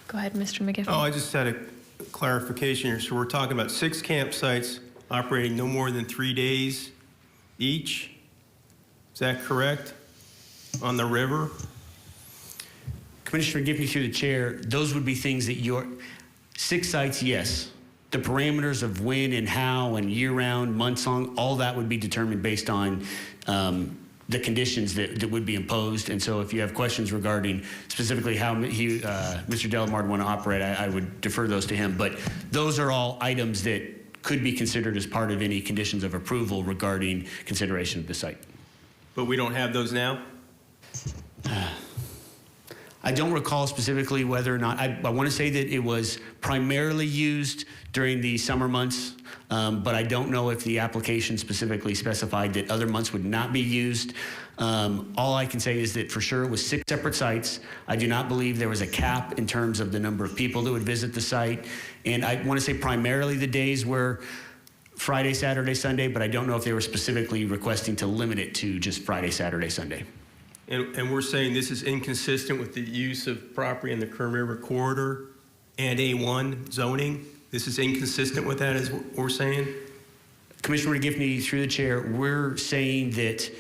Go ahead, Mr. McGiffin. Oh, I just had a clarification here. So we're talking about 6 campsites operating no more than 3 days each. Is that correct? On the river? Commissioner, give me through the chair, those would be things that 6 sites, yes. The parameters of when and how and year-round, months-long, all that would be determined based on the conditions that would be imposed. And so if you have questions regarding specifically how Mr. Delamater want to operate, I would defer those to him. But those are all items that could be considered as part of any conditions of approval regarding consideration of the site. But we don't have those now? I don't recall specifically whether or not, I want to say that it was primarily used during the summer months, but I don't know if the application specifically specified that other months would not be used. All I can say is that for sure it was 6 separate sites. I do not believe there was a cap in terms of the number of people that would visit the site. And I want to say primarily the days were Friday, Saturday, Sunday, but I don't know if they were specifically requesting to limit it to just Friday, Saturday, Sunday. And we're saying this is inconsistent with the use of property in the Kern River corridor and A1 zoning? This is inconsistent with that, is what we're saying? Commissioner McGiffney, through the chair, we're saying that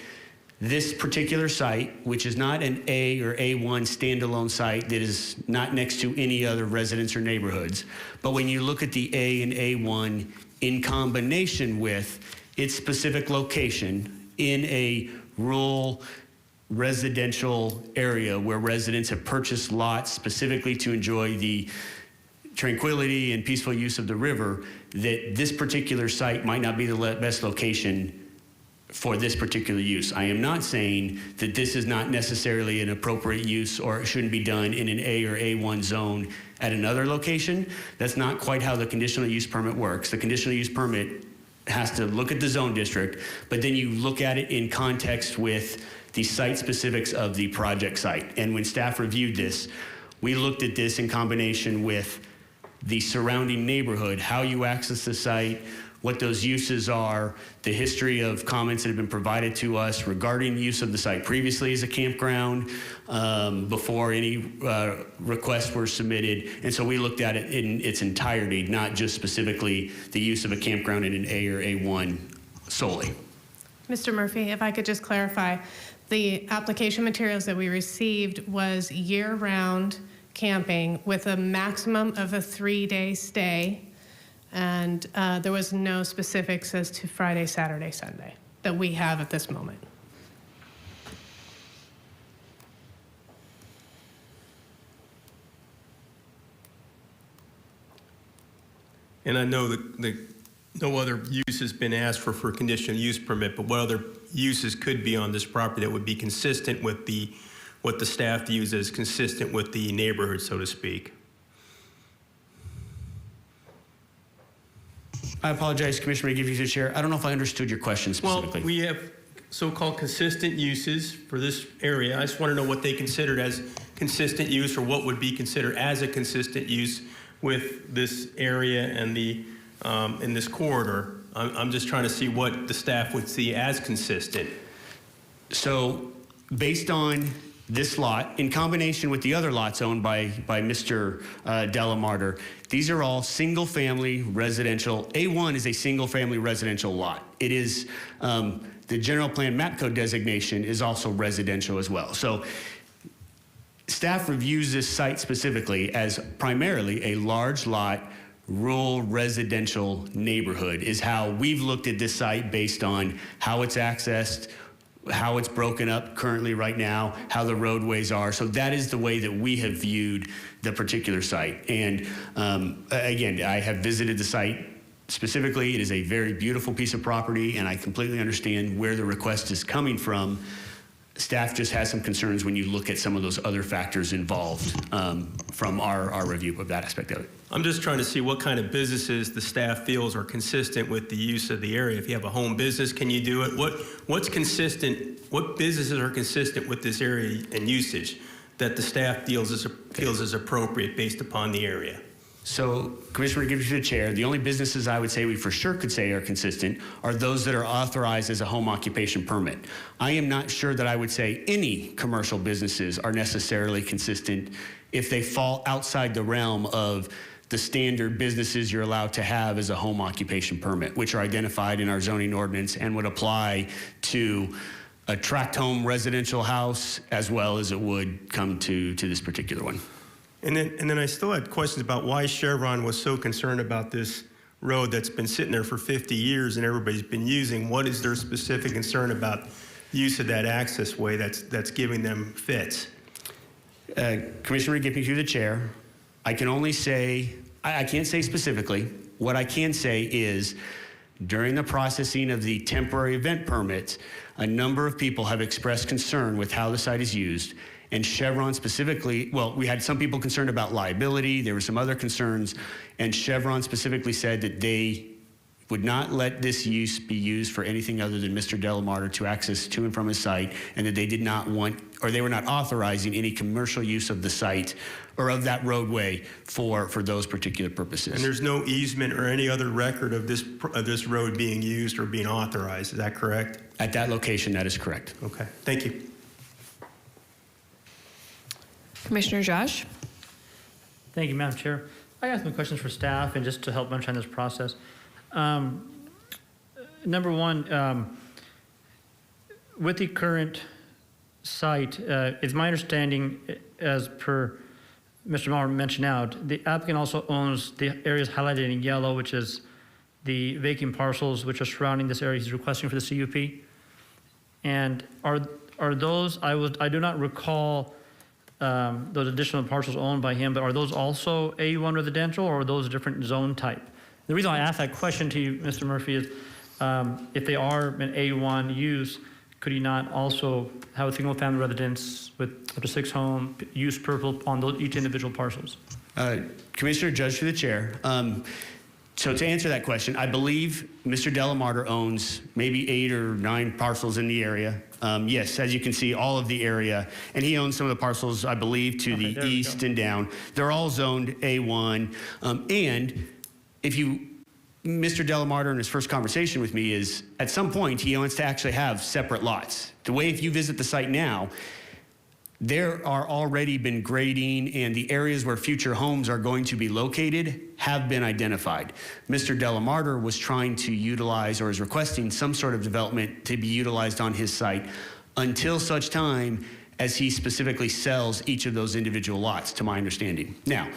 this particular site, which is not an A or A1 standalone site that is not next to any other residents or neighborhoods, but when you look at the A and A1 in combination with its specific location in a rural residential area where residents have purchased lots specifically to enjoy the tranquility and peaceful use of the river, that this particular site might not be the best location for this particular use. I am not saying that this is not necessarily an appropriate use or it shouldn't be done in an A or A1 zone at another location. That's not quite how the conditional use permit works. The conditional use permit has to look at the zone district, but then you look at it in context with the site specifics of the project site. And when staff reviewed this, we looked at this in combination with the surrounding neighborhood, how you access the site, what those uses are, the history of comments that have been provided to us regarding the use of the site previously as a campground, before any requests were submitted. And so we looked at it in its entirety, not just specifically the use of a campground in an A or A1 solely. Mr. Murphy, if I could just clarify, the application materials that we received was year-round camping with a maximum of a 3-day stay, and there was no specifics as to Friday, Saturday, Sunday that we have at this moment. And I know that no other use has been asked for a conditional use permit, but what other uses could be on this property that would be consistent with what the staff views as consistent with the neighborhood, so to speak? I apologize, Commissioner McGee, through the chair. I don't know if I understood your question specifically. Well, we have so-called consistent uses for this area. I just want to know what they considered as consistent use, or what would be considered as a consistent use with this area and the in this corridor. I'm just trying to see what the staff would see as consistent. So based on this lot, in combination with the other lots owned by Mr. Delamarter, these are all single-family residential. A1 is a single-family residential lot. It is, the general plan map code designation is also residential as well. So staff reviews this site specifically as primarily a large lot, rural residential neighborhood is how we've looked at this site based on how it's accessed, how it's broken up currently right now, how the roadways are. So that is the way that we have viewed the particular site. And again, I have visited the site specifically. It is a very beautiful piece of property, and I completely understand where the request is coming from. Staff just has some concerns when you look at some of those other factors involved from our review of that aspect of it. I'm just trying to see what kind of businesses the staff feels are consistent with the use of the area. If you have a home business, can you do it? What's consistent? What businesses are consistent with this area and usage that the staff feels is appropriate based upon the area? So, Commissioner, to give you the chair, the only businesses I would say we for sure could say are consistent are those that are authorized as a home occupation permit. I am not sure that I would say any commercial businesses are necessarily consistent if they fall outside the realm of the standard businesses you're allowed to have as a home occupation permit, which are identified in our zoning ordinance and would apply to a tract home residential house as well as it would come to this particular one. And then I still had questions about why Chevron was so concerned about this road that's been sitting there for 50 years and everybody's been using. What is their specific concern about use of that access way that's giving them fits? Commissioner, get me through the chair. I can only say, I can't say specifically. What I can say is during the processing of the temporary event permits, a number of people have expressed concern with how the site is used. And Chevron specifically, well, we had some people concerned about liability. There were some other concerns. And Chevron specifically said that they would not let this use be used for anything other than Mr. Delamarter to access to and from his site, and that they did not want, or they were not authorizing any commercial use of the site or of that roadway for those particular purposes. And there's no easement or any other record of this road being used or being authorized. Is that correct? At that location, that is correct. Okay, thank you. Commissioner Josh? Thank you, Madam Chair. I got some questions for staff and just to help understand this process. Number one, with the current site, it's my understanding, as per Mr. Maurer mentioned out, the applicant also owns the areas highlighted in yellow, which is the vacant parcels which are surrounding this area he's requesting for the CUP. And are those, I do not recall those additional parcels owned by him, but are those also A1 residential, or are those a different zone type? The reason I asked that question to you, Mr. Murphy, is if they are an A1 use, could you not also have a single family residence with up to 6 home use per on each individual parcels? Commissioner, Judge through the chair. So to answer that question, I believe Mr. Delamarter owns maybe 8 or 9 parcels in the area. Yes, as you can see, all of the area, and he owns some of the parcels, I believe, to the east and down. They're all zoned A1. And if you, Mr. Delamarter in his first conversation with me is, at some point, he wants to actually have separate lots. The way if you visit the site now, there are already been grading, and the areas where future homes are going to be located have been identified. Mr. Delamarter was trying to utilize, or is requesting, some sort of development to be utilized on his site until such time as he specifically sells each of those individual lots, to my understanding. Now,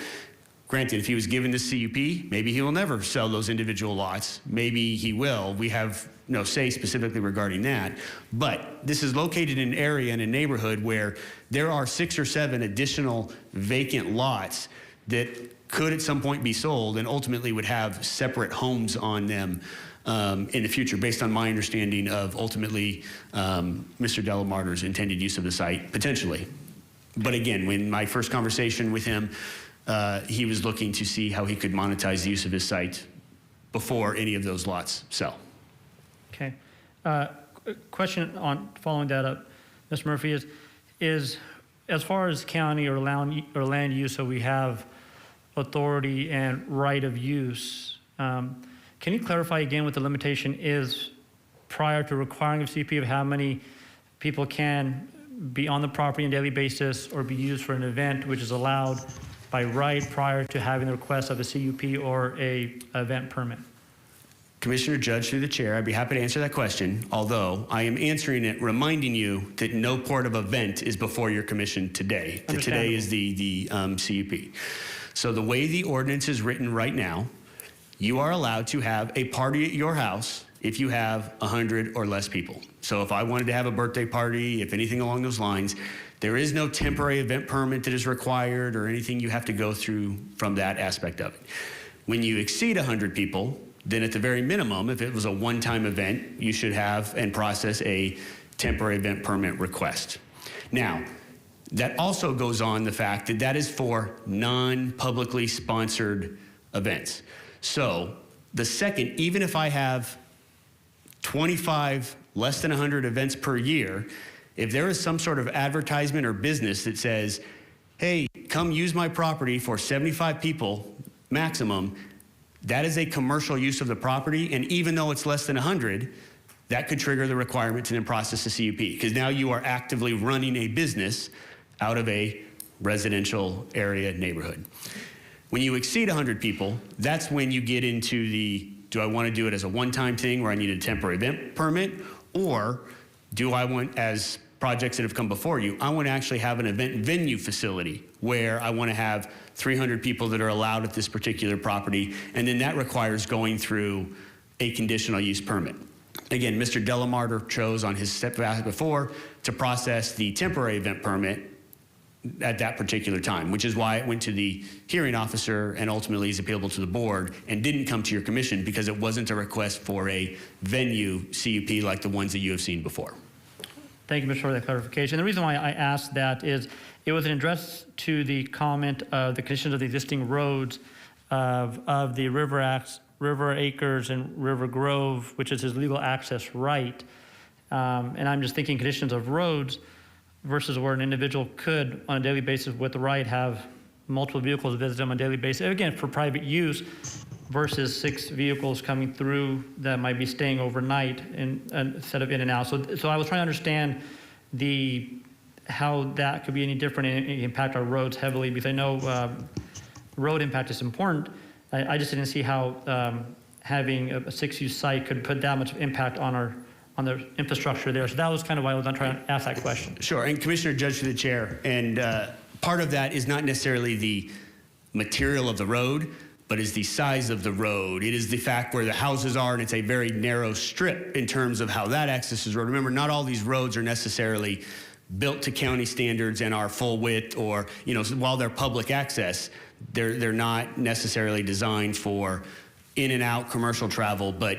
granted, if he was given the CUP, maybe he will never sell those individual lots. Maybe he will. We have no say specifically regarding that. But this is located in an area, in a neighborhood where there are 6 or 7 additional vacant lots that could at some point be sold and ultimately would have separate homes on them in the future, based on my understanding of ultimately Mr. Delamarter's intended use of the site, potentially. But again, when my first conversation with him, he was looking to see how he could monetize the use of his site before any of those lots sell. Okay. Question on following that up, Mr. Murphy, is as far as county or land use, so we have authority and right of use. Can you clarify again what the limitation is prior to requiring a CUP of how many people can be on the property on a daily basis or be used for an event which is allowed by right prior to having the request of a CUP or a event permit? Commissioner Judge, through the chair, I'd be happy to answer that question, although I am answering it reminding you that no port of event is before your commission today. Today is the CUP. So the way the ordinance is written right now, you are allowed to have a party at your house if you have 100 or less people. So if I wanted to have a birthday party, if anything along those lines, there is no temporary event permit that is required or anything you have to go through from that aspect of it. When you exceed 100 people, then at the very minimum, if it was a one-time event, you should have and process a temporary event permit request. Now, that also goes on the fact that that is for non-publicly sponsored events. So the second, even if I have 25 less than 100 events per year, if there is some sort of advertisement or business that says, hey, come use my property for 75 people maximum, that is a commercial use of the property, and even though it's less than 100, that could trigger the requirement to then process a CUP, because now you are actively running a business out of a residential area neighborhood. When you exceed 100 people, that's when you get into the, do I want to do it as a one-time thing where I need a temporary event permit, or do I want, as projects that have come before you, I want to actually have an event venue facility where I want to have 300 people that are allowed at this particular property, and then that requires going through a conditional use permit. Again, Mr. Delamarter chose on his step before to process the temporary event permit at that particular time, which is why it went to the hearing officer and ultimately is appealable to the board and didn't come to your commission because it wasn't a request for a venue CUP like the ones that you have seen before. Thank you, Mr. for that clarification. The reason why I asked that is it was an address to the comment of the conditions of the existing roads of the River Acres and River Grove, which is his legal access right. And I'm just thinking conditions of roads versus where an individual could, on a daily basis with the right, have multiple vehicles visit them on a daily basis, again, for private use, versus 6 vehicles coming through that might be staying overnight instead of in and out. So I was trying to understand how that could be any different and impact our roads heavily, because I know road impact is important. I just didn't see how having a 6-use site could put that much impact on the infrastructure there. So that was kind of why I was trying to ask that question. Sure, and Commissioner Judge to the chair, and part of that is not necessarily the material of the road, but is the size of the road. It is the fact where the houses are, and it's a very narrow strip in terms of how that accesses road. Remember, not all these roads are necessarily built to county standards and are full width, or, you know, while they're public access, they're not necessarily designed for in and out commercial travel, but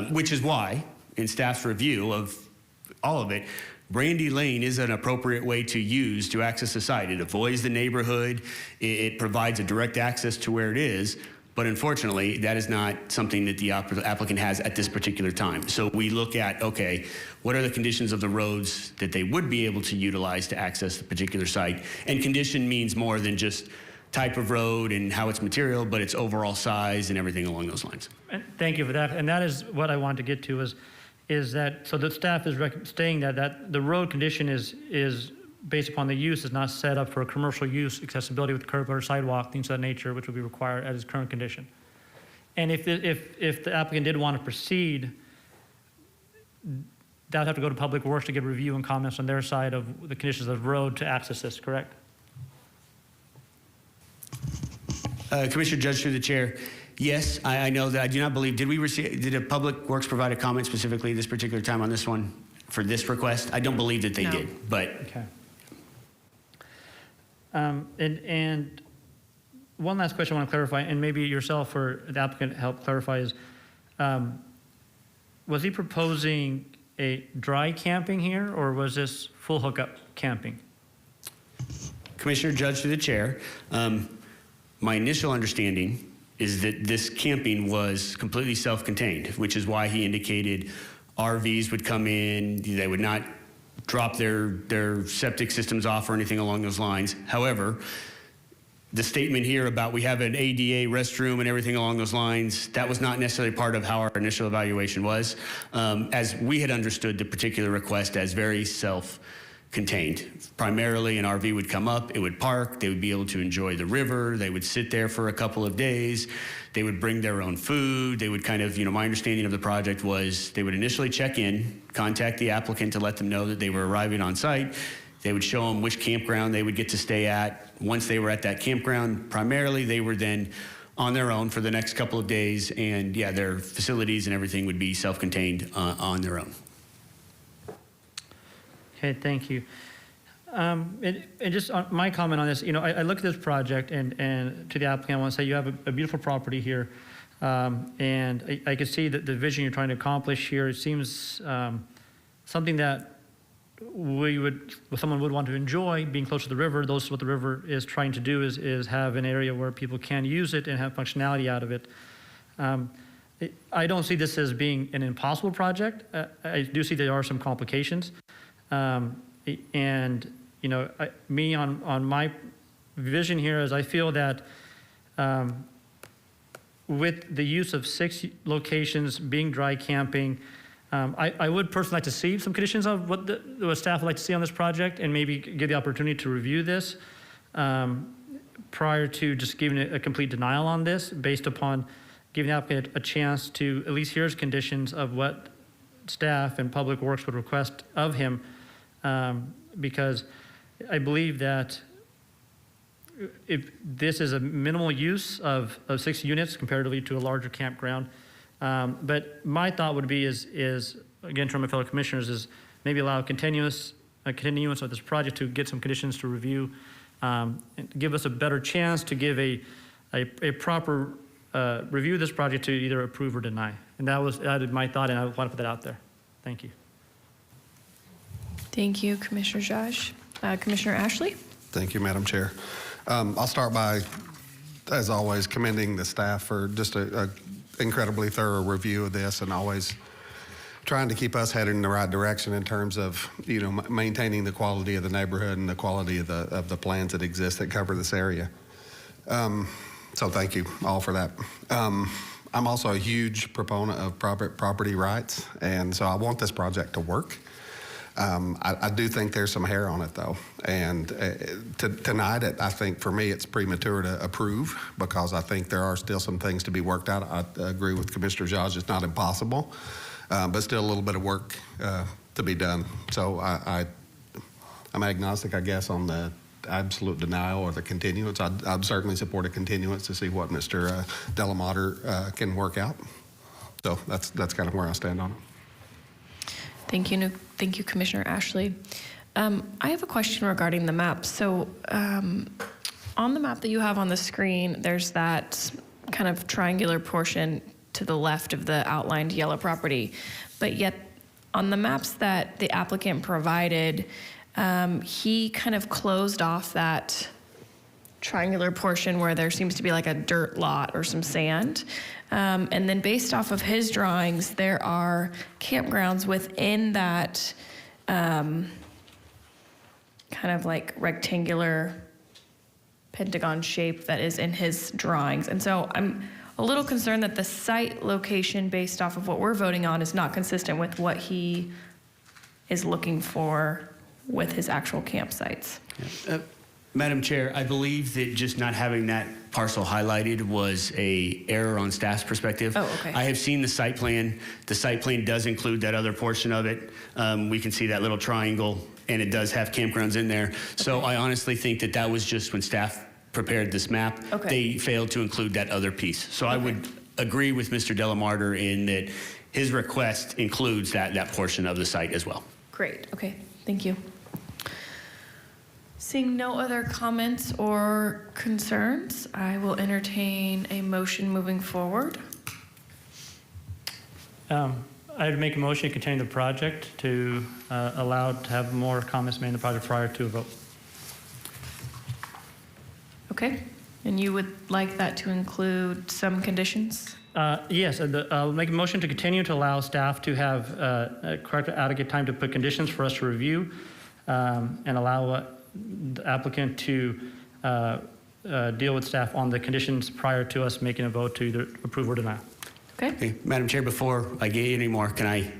which is why, in staff's review of all of it, Brandy Lane is an appropriate way to use to access the site. It avoids the neighborhood. It provides a direct access to where it is. But unfortunately, that is not something that the applicant has at this particular time. So we look at, okay, what are the conditions of the roads that they would be able to utilize to access the particular site? And condition means more than just type of road and how it's material, but its overall size and everything along those lines. And thank you for that. And that is what I wanted to get to is that, so the staff is saying that the road condition is based upon the use is not set up for a commercial use accessibility with curb or sidewalk, things of that nature, which would be required as its current condition. And if the applicant did want to proceed, that would have to go to Public Works to get review and comments on their side of the conditions of the road to access this, correct? Commissioner Judge through the chair. Yes, I know that. I do not believe, did a Public Works provide a comment specifically this particular time on this one for this request? I don't believe that they did, but. Okay. And one last question I want to clarify, and maybe yourself or the applicant help clarify is, was he proposing a dry camping here, or was this full hookup camping? Commissioner Judge through the chair. My initial understanding is that this camping was completely self-contained, which is why he indicated RVs would come in, they would not drop their septic systems off or anything along those lines. However, the statement here about we have an ADA restroom and everything along those lines, that was not necessarily part of how our initial evaluation was, as we had understood the particular request as very self-contained. Primarily, an RV would come up, it would park, they would be able to enjoy the river, they would sit there for a couple of days, they would bring their own food, they would kind of, my understanding of the project was they would initially check in, contact the applicant to let them know that they were arriving on site. They would show them which campground they would get to stay at. Once they were at that campground, primarily they were then on their own for the next couple of days, and yeah, their facilities and everything would be self-contained on their own. Okay, thank you. And just on my comment on this, I look at this project and to the applicant, I want to say you have a beautiful property here. And I could see that the vision you're trying to accomplish here, it seems something that someone would want to enjoy, being close to the river. What the river is trying to do is have an area where people can use it and have functionality out of it. I don't see this as being an impossible project. I do see there are some complications. And me on my vision here is I feel that with the use of 6 locations being dry camping, I would personally like to see some conditions of what staff would like to see on this project, and maybe give the opportunity to review this prior to just giving a complete denial on this, based upon giving the applicant a chance to at least hear his conditions of what staff and Public Works would request of him, because I believe that if this is a minimal use of 6 units comparatively to a larger campground. But my thought would be is again, from my fellow commissioners, is maybe allow a continuance of this project to get some conditions to review, and give us a better chance to give a proper review of this project to either approve or deny. And that was my thought, and I want to put that out there. Thank you. Thank you, Commissioner Josh. Commissioner Ashley? Thank you, Madam Chair. I'll start by, as always, commending the staff for just a incredibly thorough review of this, and always trying to keep us headed in the right direction in terms of maintaining the quality of the neighborhood and the quality of the plans that exist that cover this area. So thank you all for that. I'm also a huge proponent of property rights, and so I want this project to work. I do think there's some hair on it, though, and tonight, I think for me it's premature to approve, because I think there are still some things to be worked out. I agree with Commissioner Josh, it's not impossible, but still a little bit of work to be done. So I'm agnostic, I guess, on the absolute denial or the continuance. I'd certainly support a continuance to see what Mr. Delamater can work out. So that's kind of where I stand on it. Thank you, Commissioner Ashley. I have a question regarding the map. So on the map that you have on the screen, there's that kind of triangular portion to the left of the outlined yellow property. But yet on the maps that the applicant provided, he kind of closed off that triangular portion where there seems to be like a dirt lot or some sand. And then based off of his drawings, there are campgrounds within that kind of like rectangular pentagon shape that is in his drawings. And so I'm a little concerned that the site location based off of what we're voting on is not consistent with what he is looking for with his actual campsites. Madam Chair, I believe that just not having that parcel highlighted was an error on staff's perspective. Oh, okay. I have seen the site plan. The site plan does include that other portion of it. We can see that little triangle, and it does have campgrounds in there. Okay. So I honestly think that was just when staff prepared this map. Okay. They failed to include that other piece. So okay. I would agree with Mr. Delamarter in that his request includes that portion of the site as well. Great. Okay. Thank you. Seeing no other comments or concerns, I will entertain a motion moving forward. I'd make a motion to continue the project to allow to have more comments made on the project prior to a vote. Okay. And you would like that to include some conditions? Yes, I'll make a motion to continue to allow staff to have correct adequate time to put conditions for us to review and allow the applicant to deal with staff on the conditions prior to us making a vote to either approve or deny. Okay. Okay, Madam Chair, before I get any more, can I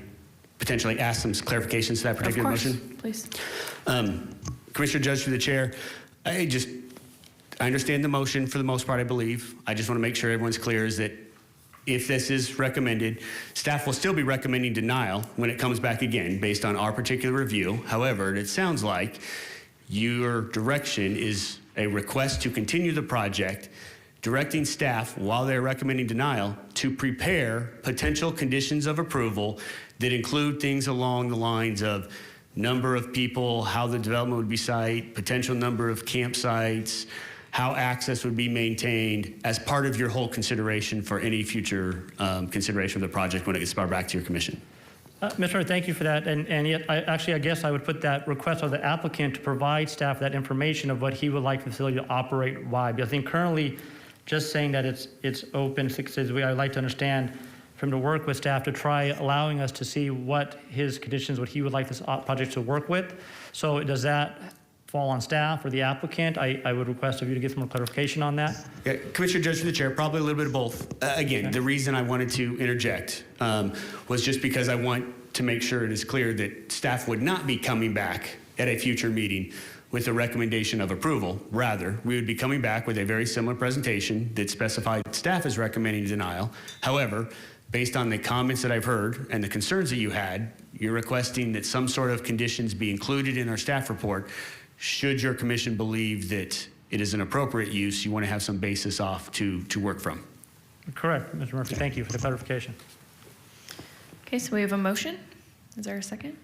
potentially ask some clarifications to that particular Of course, motion? please. Commissioner Judge, through the chair, I understand the motion for the most part, I believe. I just want to make sure everyone's clear is that if this is recommended, staff will still be recommending denial when it comes back again based on our particular review. However, it sounds like your direction is a request to continue the project, directing staff while they're recommending denial to prepare potential conditions of approval that include things along the lines of number of people, how the development would be site, potential number of campsites, how access would be maintained as part of your whole consideration for any future consideration of the project when it gets brought back to your commission. Mr. Chair, thank you for that. And yet, I guess I would put that request of the applicant to provide staff that information of what he would like the facility to operate, why. Because I think currently, just saying that it's open 6 days a week, I'd like to understand from to work with staff to try allowing us to see what his conditions, what he would like this project to work with. So does that fall on staff or the applicant? I would request of you to get some more clarification on that. Yeah, Commissioner Judge, through the chair, probably a little bit of both. Again, the reason I wanted to interject was just because I want to make sure it is clear that staff would not be coming back at a future meeting with a recommendation of approval. Rather, we would be coming back with a very similar presentation that specified staff is recommending denial. However, based on the comments that I've heard and the concerns that you had, you're requesting that some sort of conditions be included in our staff report. Should your commission believe that it is an appropriate use, you want to have some basis off to work from. Correct, Mr. Murphy. Thank you for the clarification. Okay, so we have a motion. Is there a second?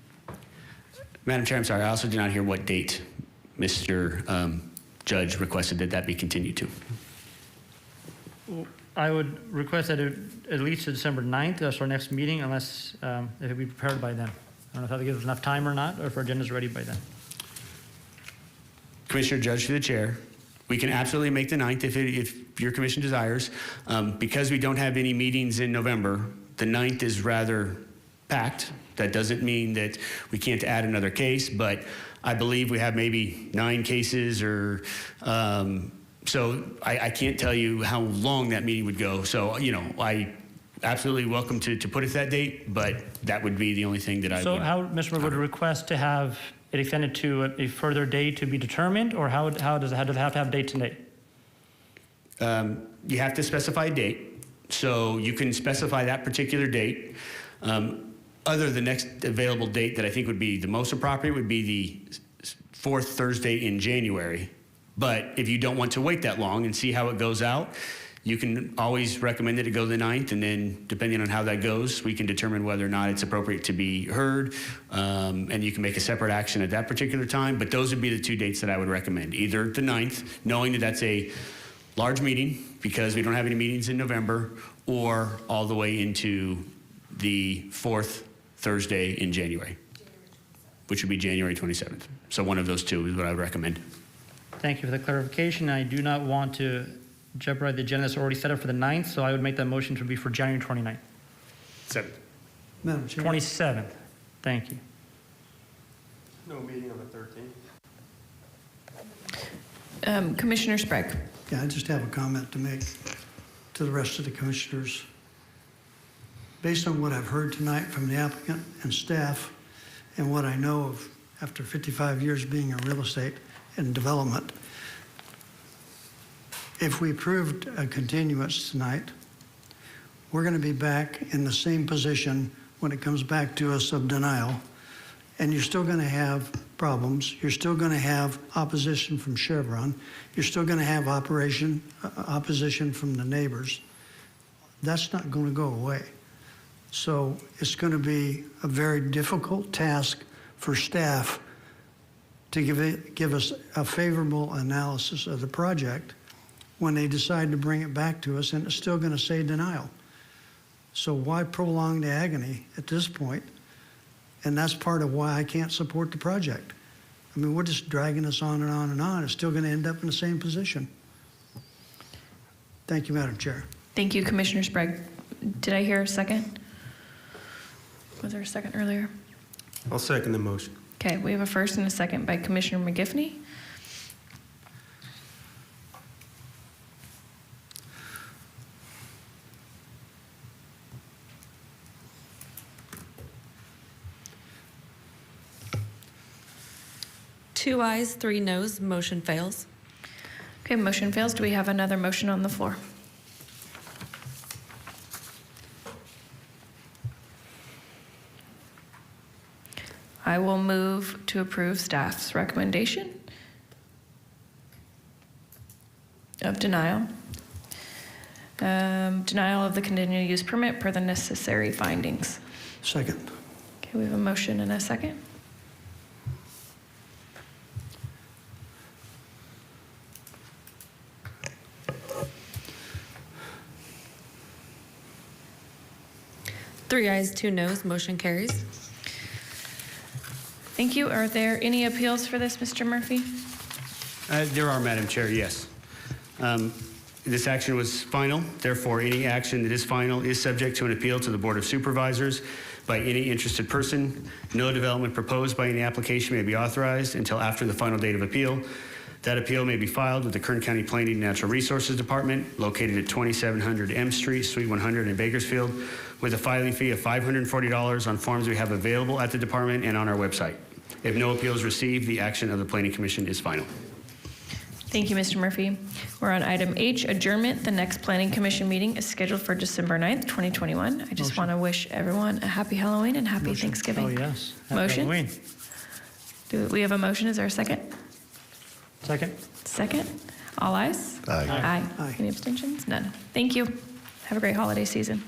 Madam Chair, I'm sorry, I also did not hear what date Mr. Judge requested that be continued to. I would request that at least to December 9th, that's our next meeting, unless it will be prepared by then. I don't know if that gives us enough time or not, or if our agenda is ready by then. Commissioner Judge, through the chair, we can absolutely make the 9th if your commission desires. Because we don't have any meetings in November, the 9th is rather packed. That doesn't mean that we can't add another case, but I believe we have maybe 9 cases or so I can't tell you how long that meeting would go. So, I absolutely welcome to put it that date, but that would be the only thing that I would. So how, Mr. Murphy, would request to have it extended to a further date to be determined, or how does it have to have dates and date? You have to specify a date. So you can specify that particular date. The next available date that I think would be the most appropriate would be the 4th Thursday in January. But if you don't want to wait that long and see how it goes out, you can always recommend that it go the 9th, and then depending on how that goes, we can determine whether or not it's appropriate to be heard, and you can make a separate action at that particular time. But those would be the 2 dates that I would recommend, either the 9th, knowing that that's a large meeting because we don't have any meetings in November, or all the way into the 4th Thursday in January, which would be January 27th. So one of those 2 is what I would recommend. Thank you for the clarification. I do not want to jeopardize the agenda that's already set up for the 9th, so I would make that motion to be for January 29th. 7th. Madam Chair. 27th. Thank you. No meeting on the 13th. Commissioner Sprague. Yeah, I just have a comment to make to the rest of the commissioners. Based on what I've heard tonight from the applicant and staff, and what I know of after 55 years being in real estate and development, if we approved a continuance tonight, we're going to be back in the same position when it comes back to us of denial, and you're still going to have problems. You're still going to have opposition from Chevron. You're still going to have opposition from the neighbors. That's not going to go away. So it's going to be a very difficult task for staff to give us a favorable analysis of the project when they decide to bring it back to us, and it's still going to say denial. So why prolong the agony at this point? And that's part of why I can't support the project. I mean, we're just dragging this on and on and on. It's still going to end up in the same position. Thank you, Madam Chair. Thank you, Commissioner Sprague. Did I hear a second? Was there a second earlier? I'll second the motion. Okay, we have a first and a second by Commissioner McGiffney. Two ayes, 3 noes, motion fails. Okay, motion fails. Do we have another motion on the floor? I will move to approve staff's recommendation of denial. Denial of the conditional use permit per the necessary findings. Second. Okay, we have a motion and a second. Three ayes, 2 noes, motion carries. Thank you. Are there any appeals for this, Mr. Murphy? There are, Madam Chair, yes. This action was final. Therefore, any action that is final is subject to an appeal to the Board of Supervisors by any interested person. No development proposed by any application may be authorized until after the final date of appeal. That appeal may be filed with the Kern County Planning and Natural Resources Department, located at 2700 M Street, Suite 100 in Bakersfield, with a filing fee of $540 on forms we have available at the department and on our website. If no appeal is received, the action of the Planning Commission is final. Thank you, Mr. Murphy. We're on item H, adjournment. The next Planning Commission meeting is scheduled for December 9th, 2021. I just want to wish everyone a happy Halloween and happy Thanksgiving. Oh, yes. Happy Motion? Halloween. Do we have a motion? Is there a second? Second. Second. All ayes? Aye. Aye. Aye. Any abstentions? None. Thank you. Have a great holiday season.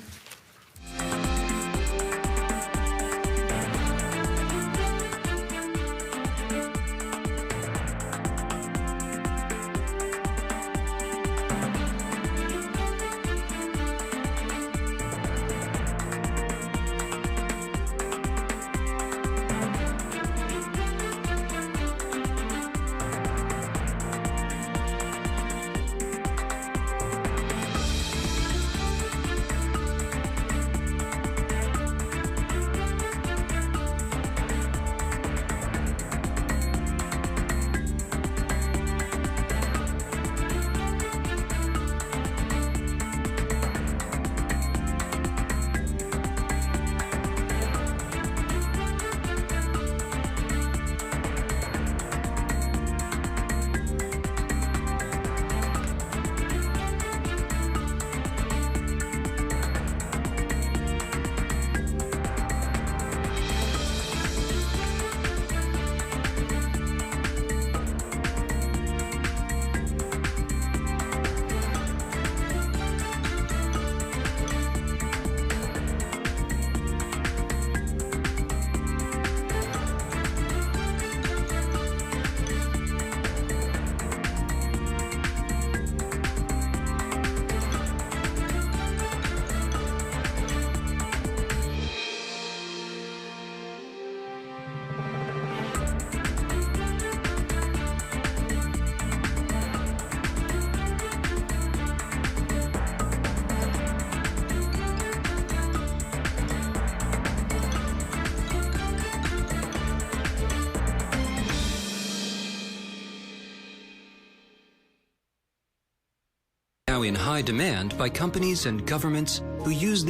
Now in high demand by companies and governments who use this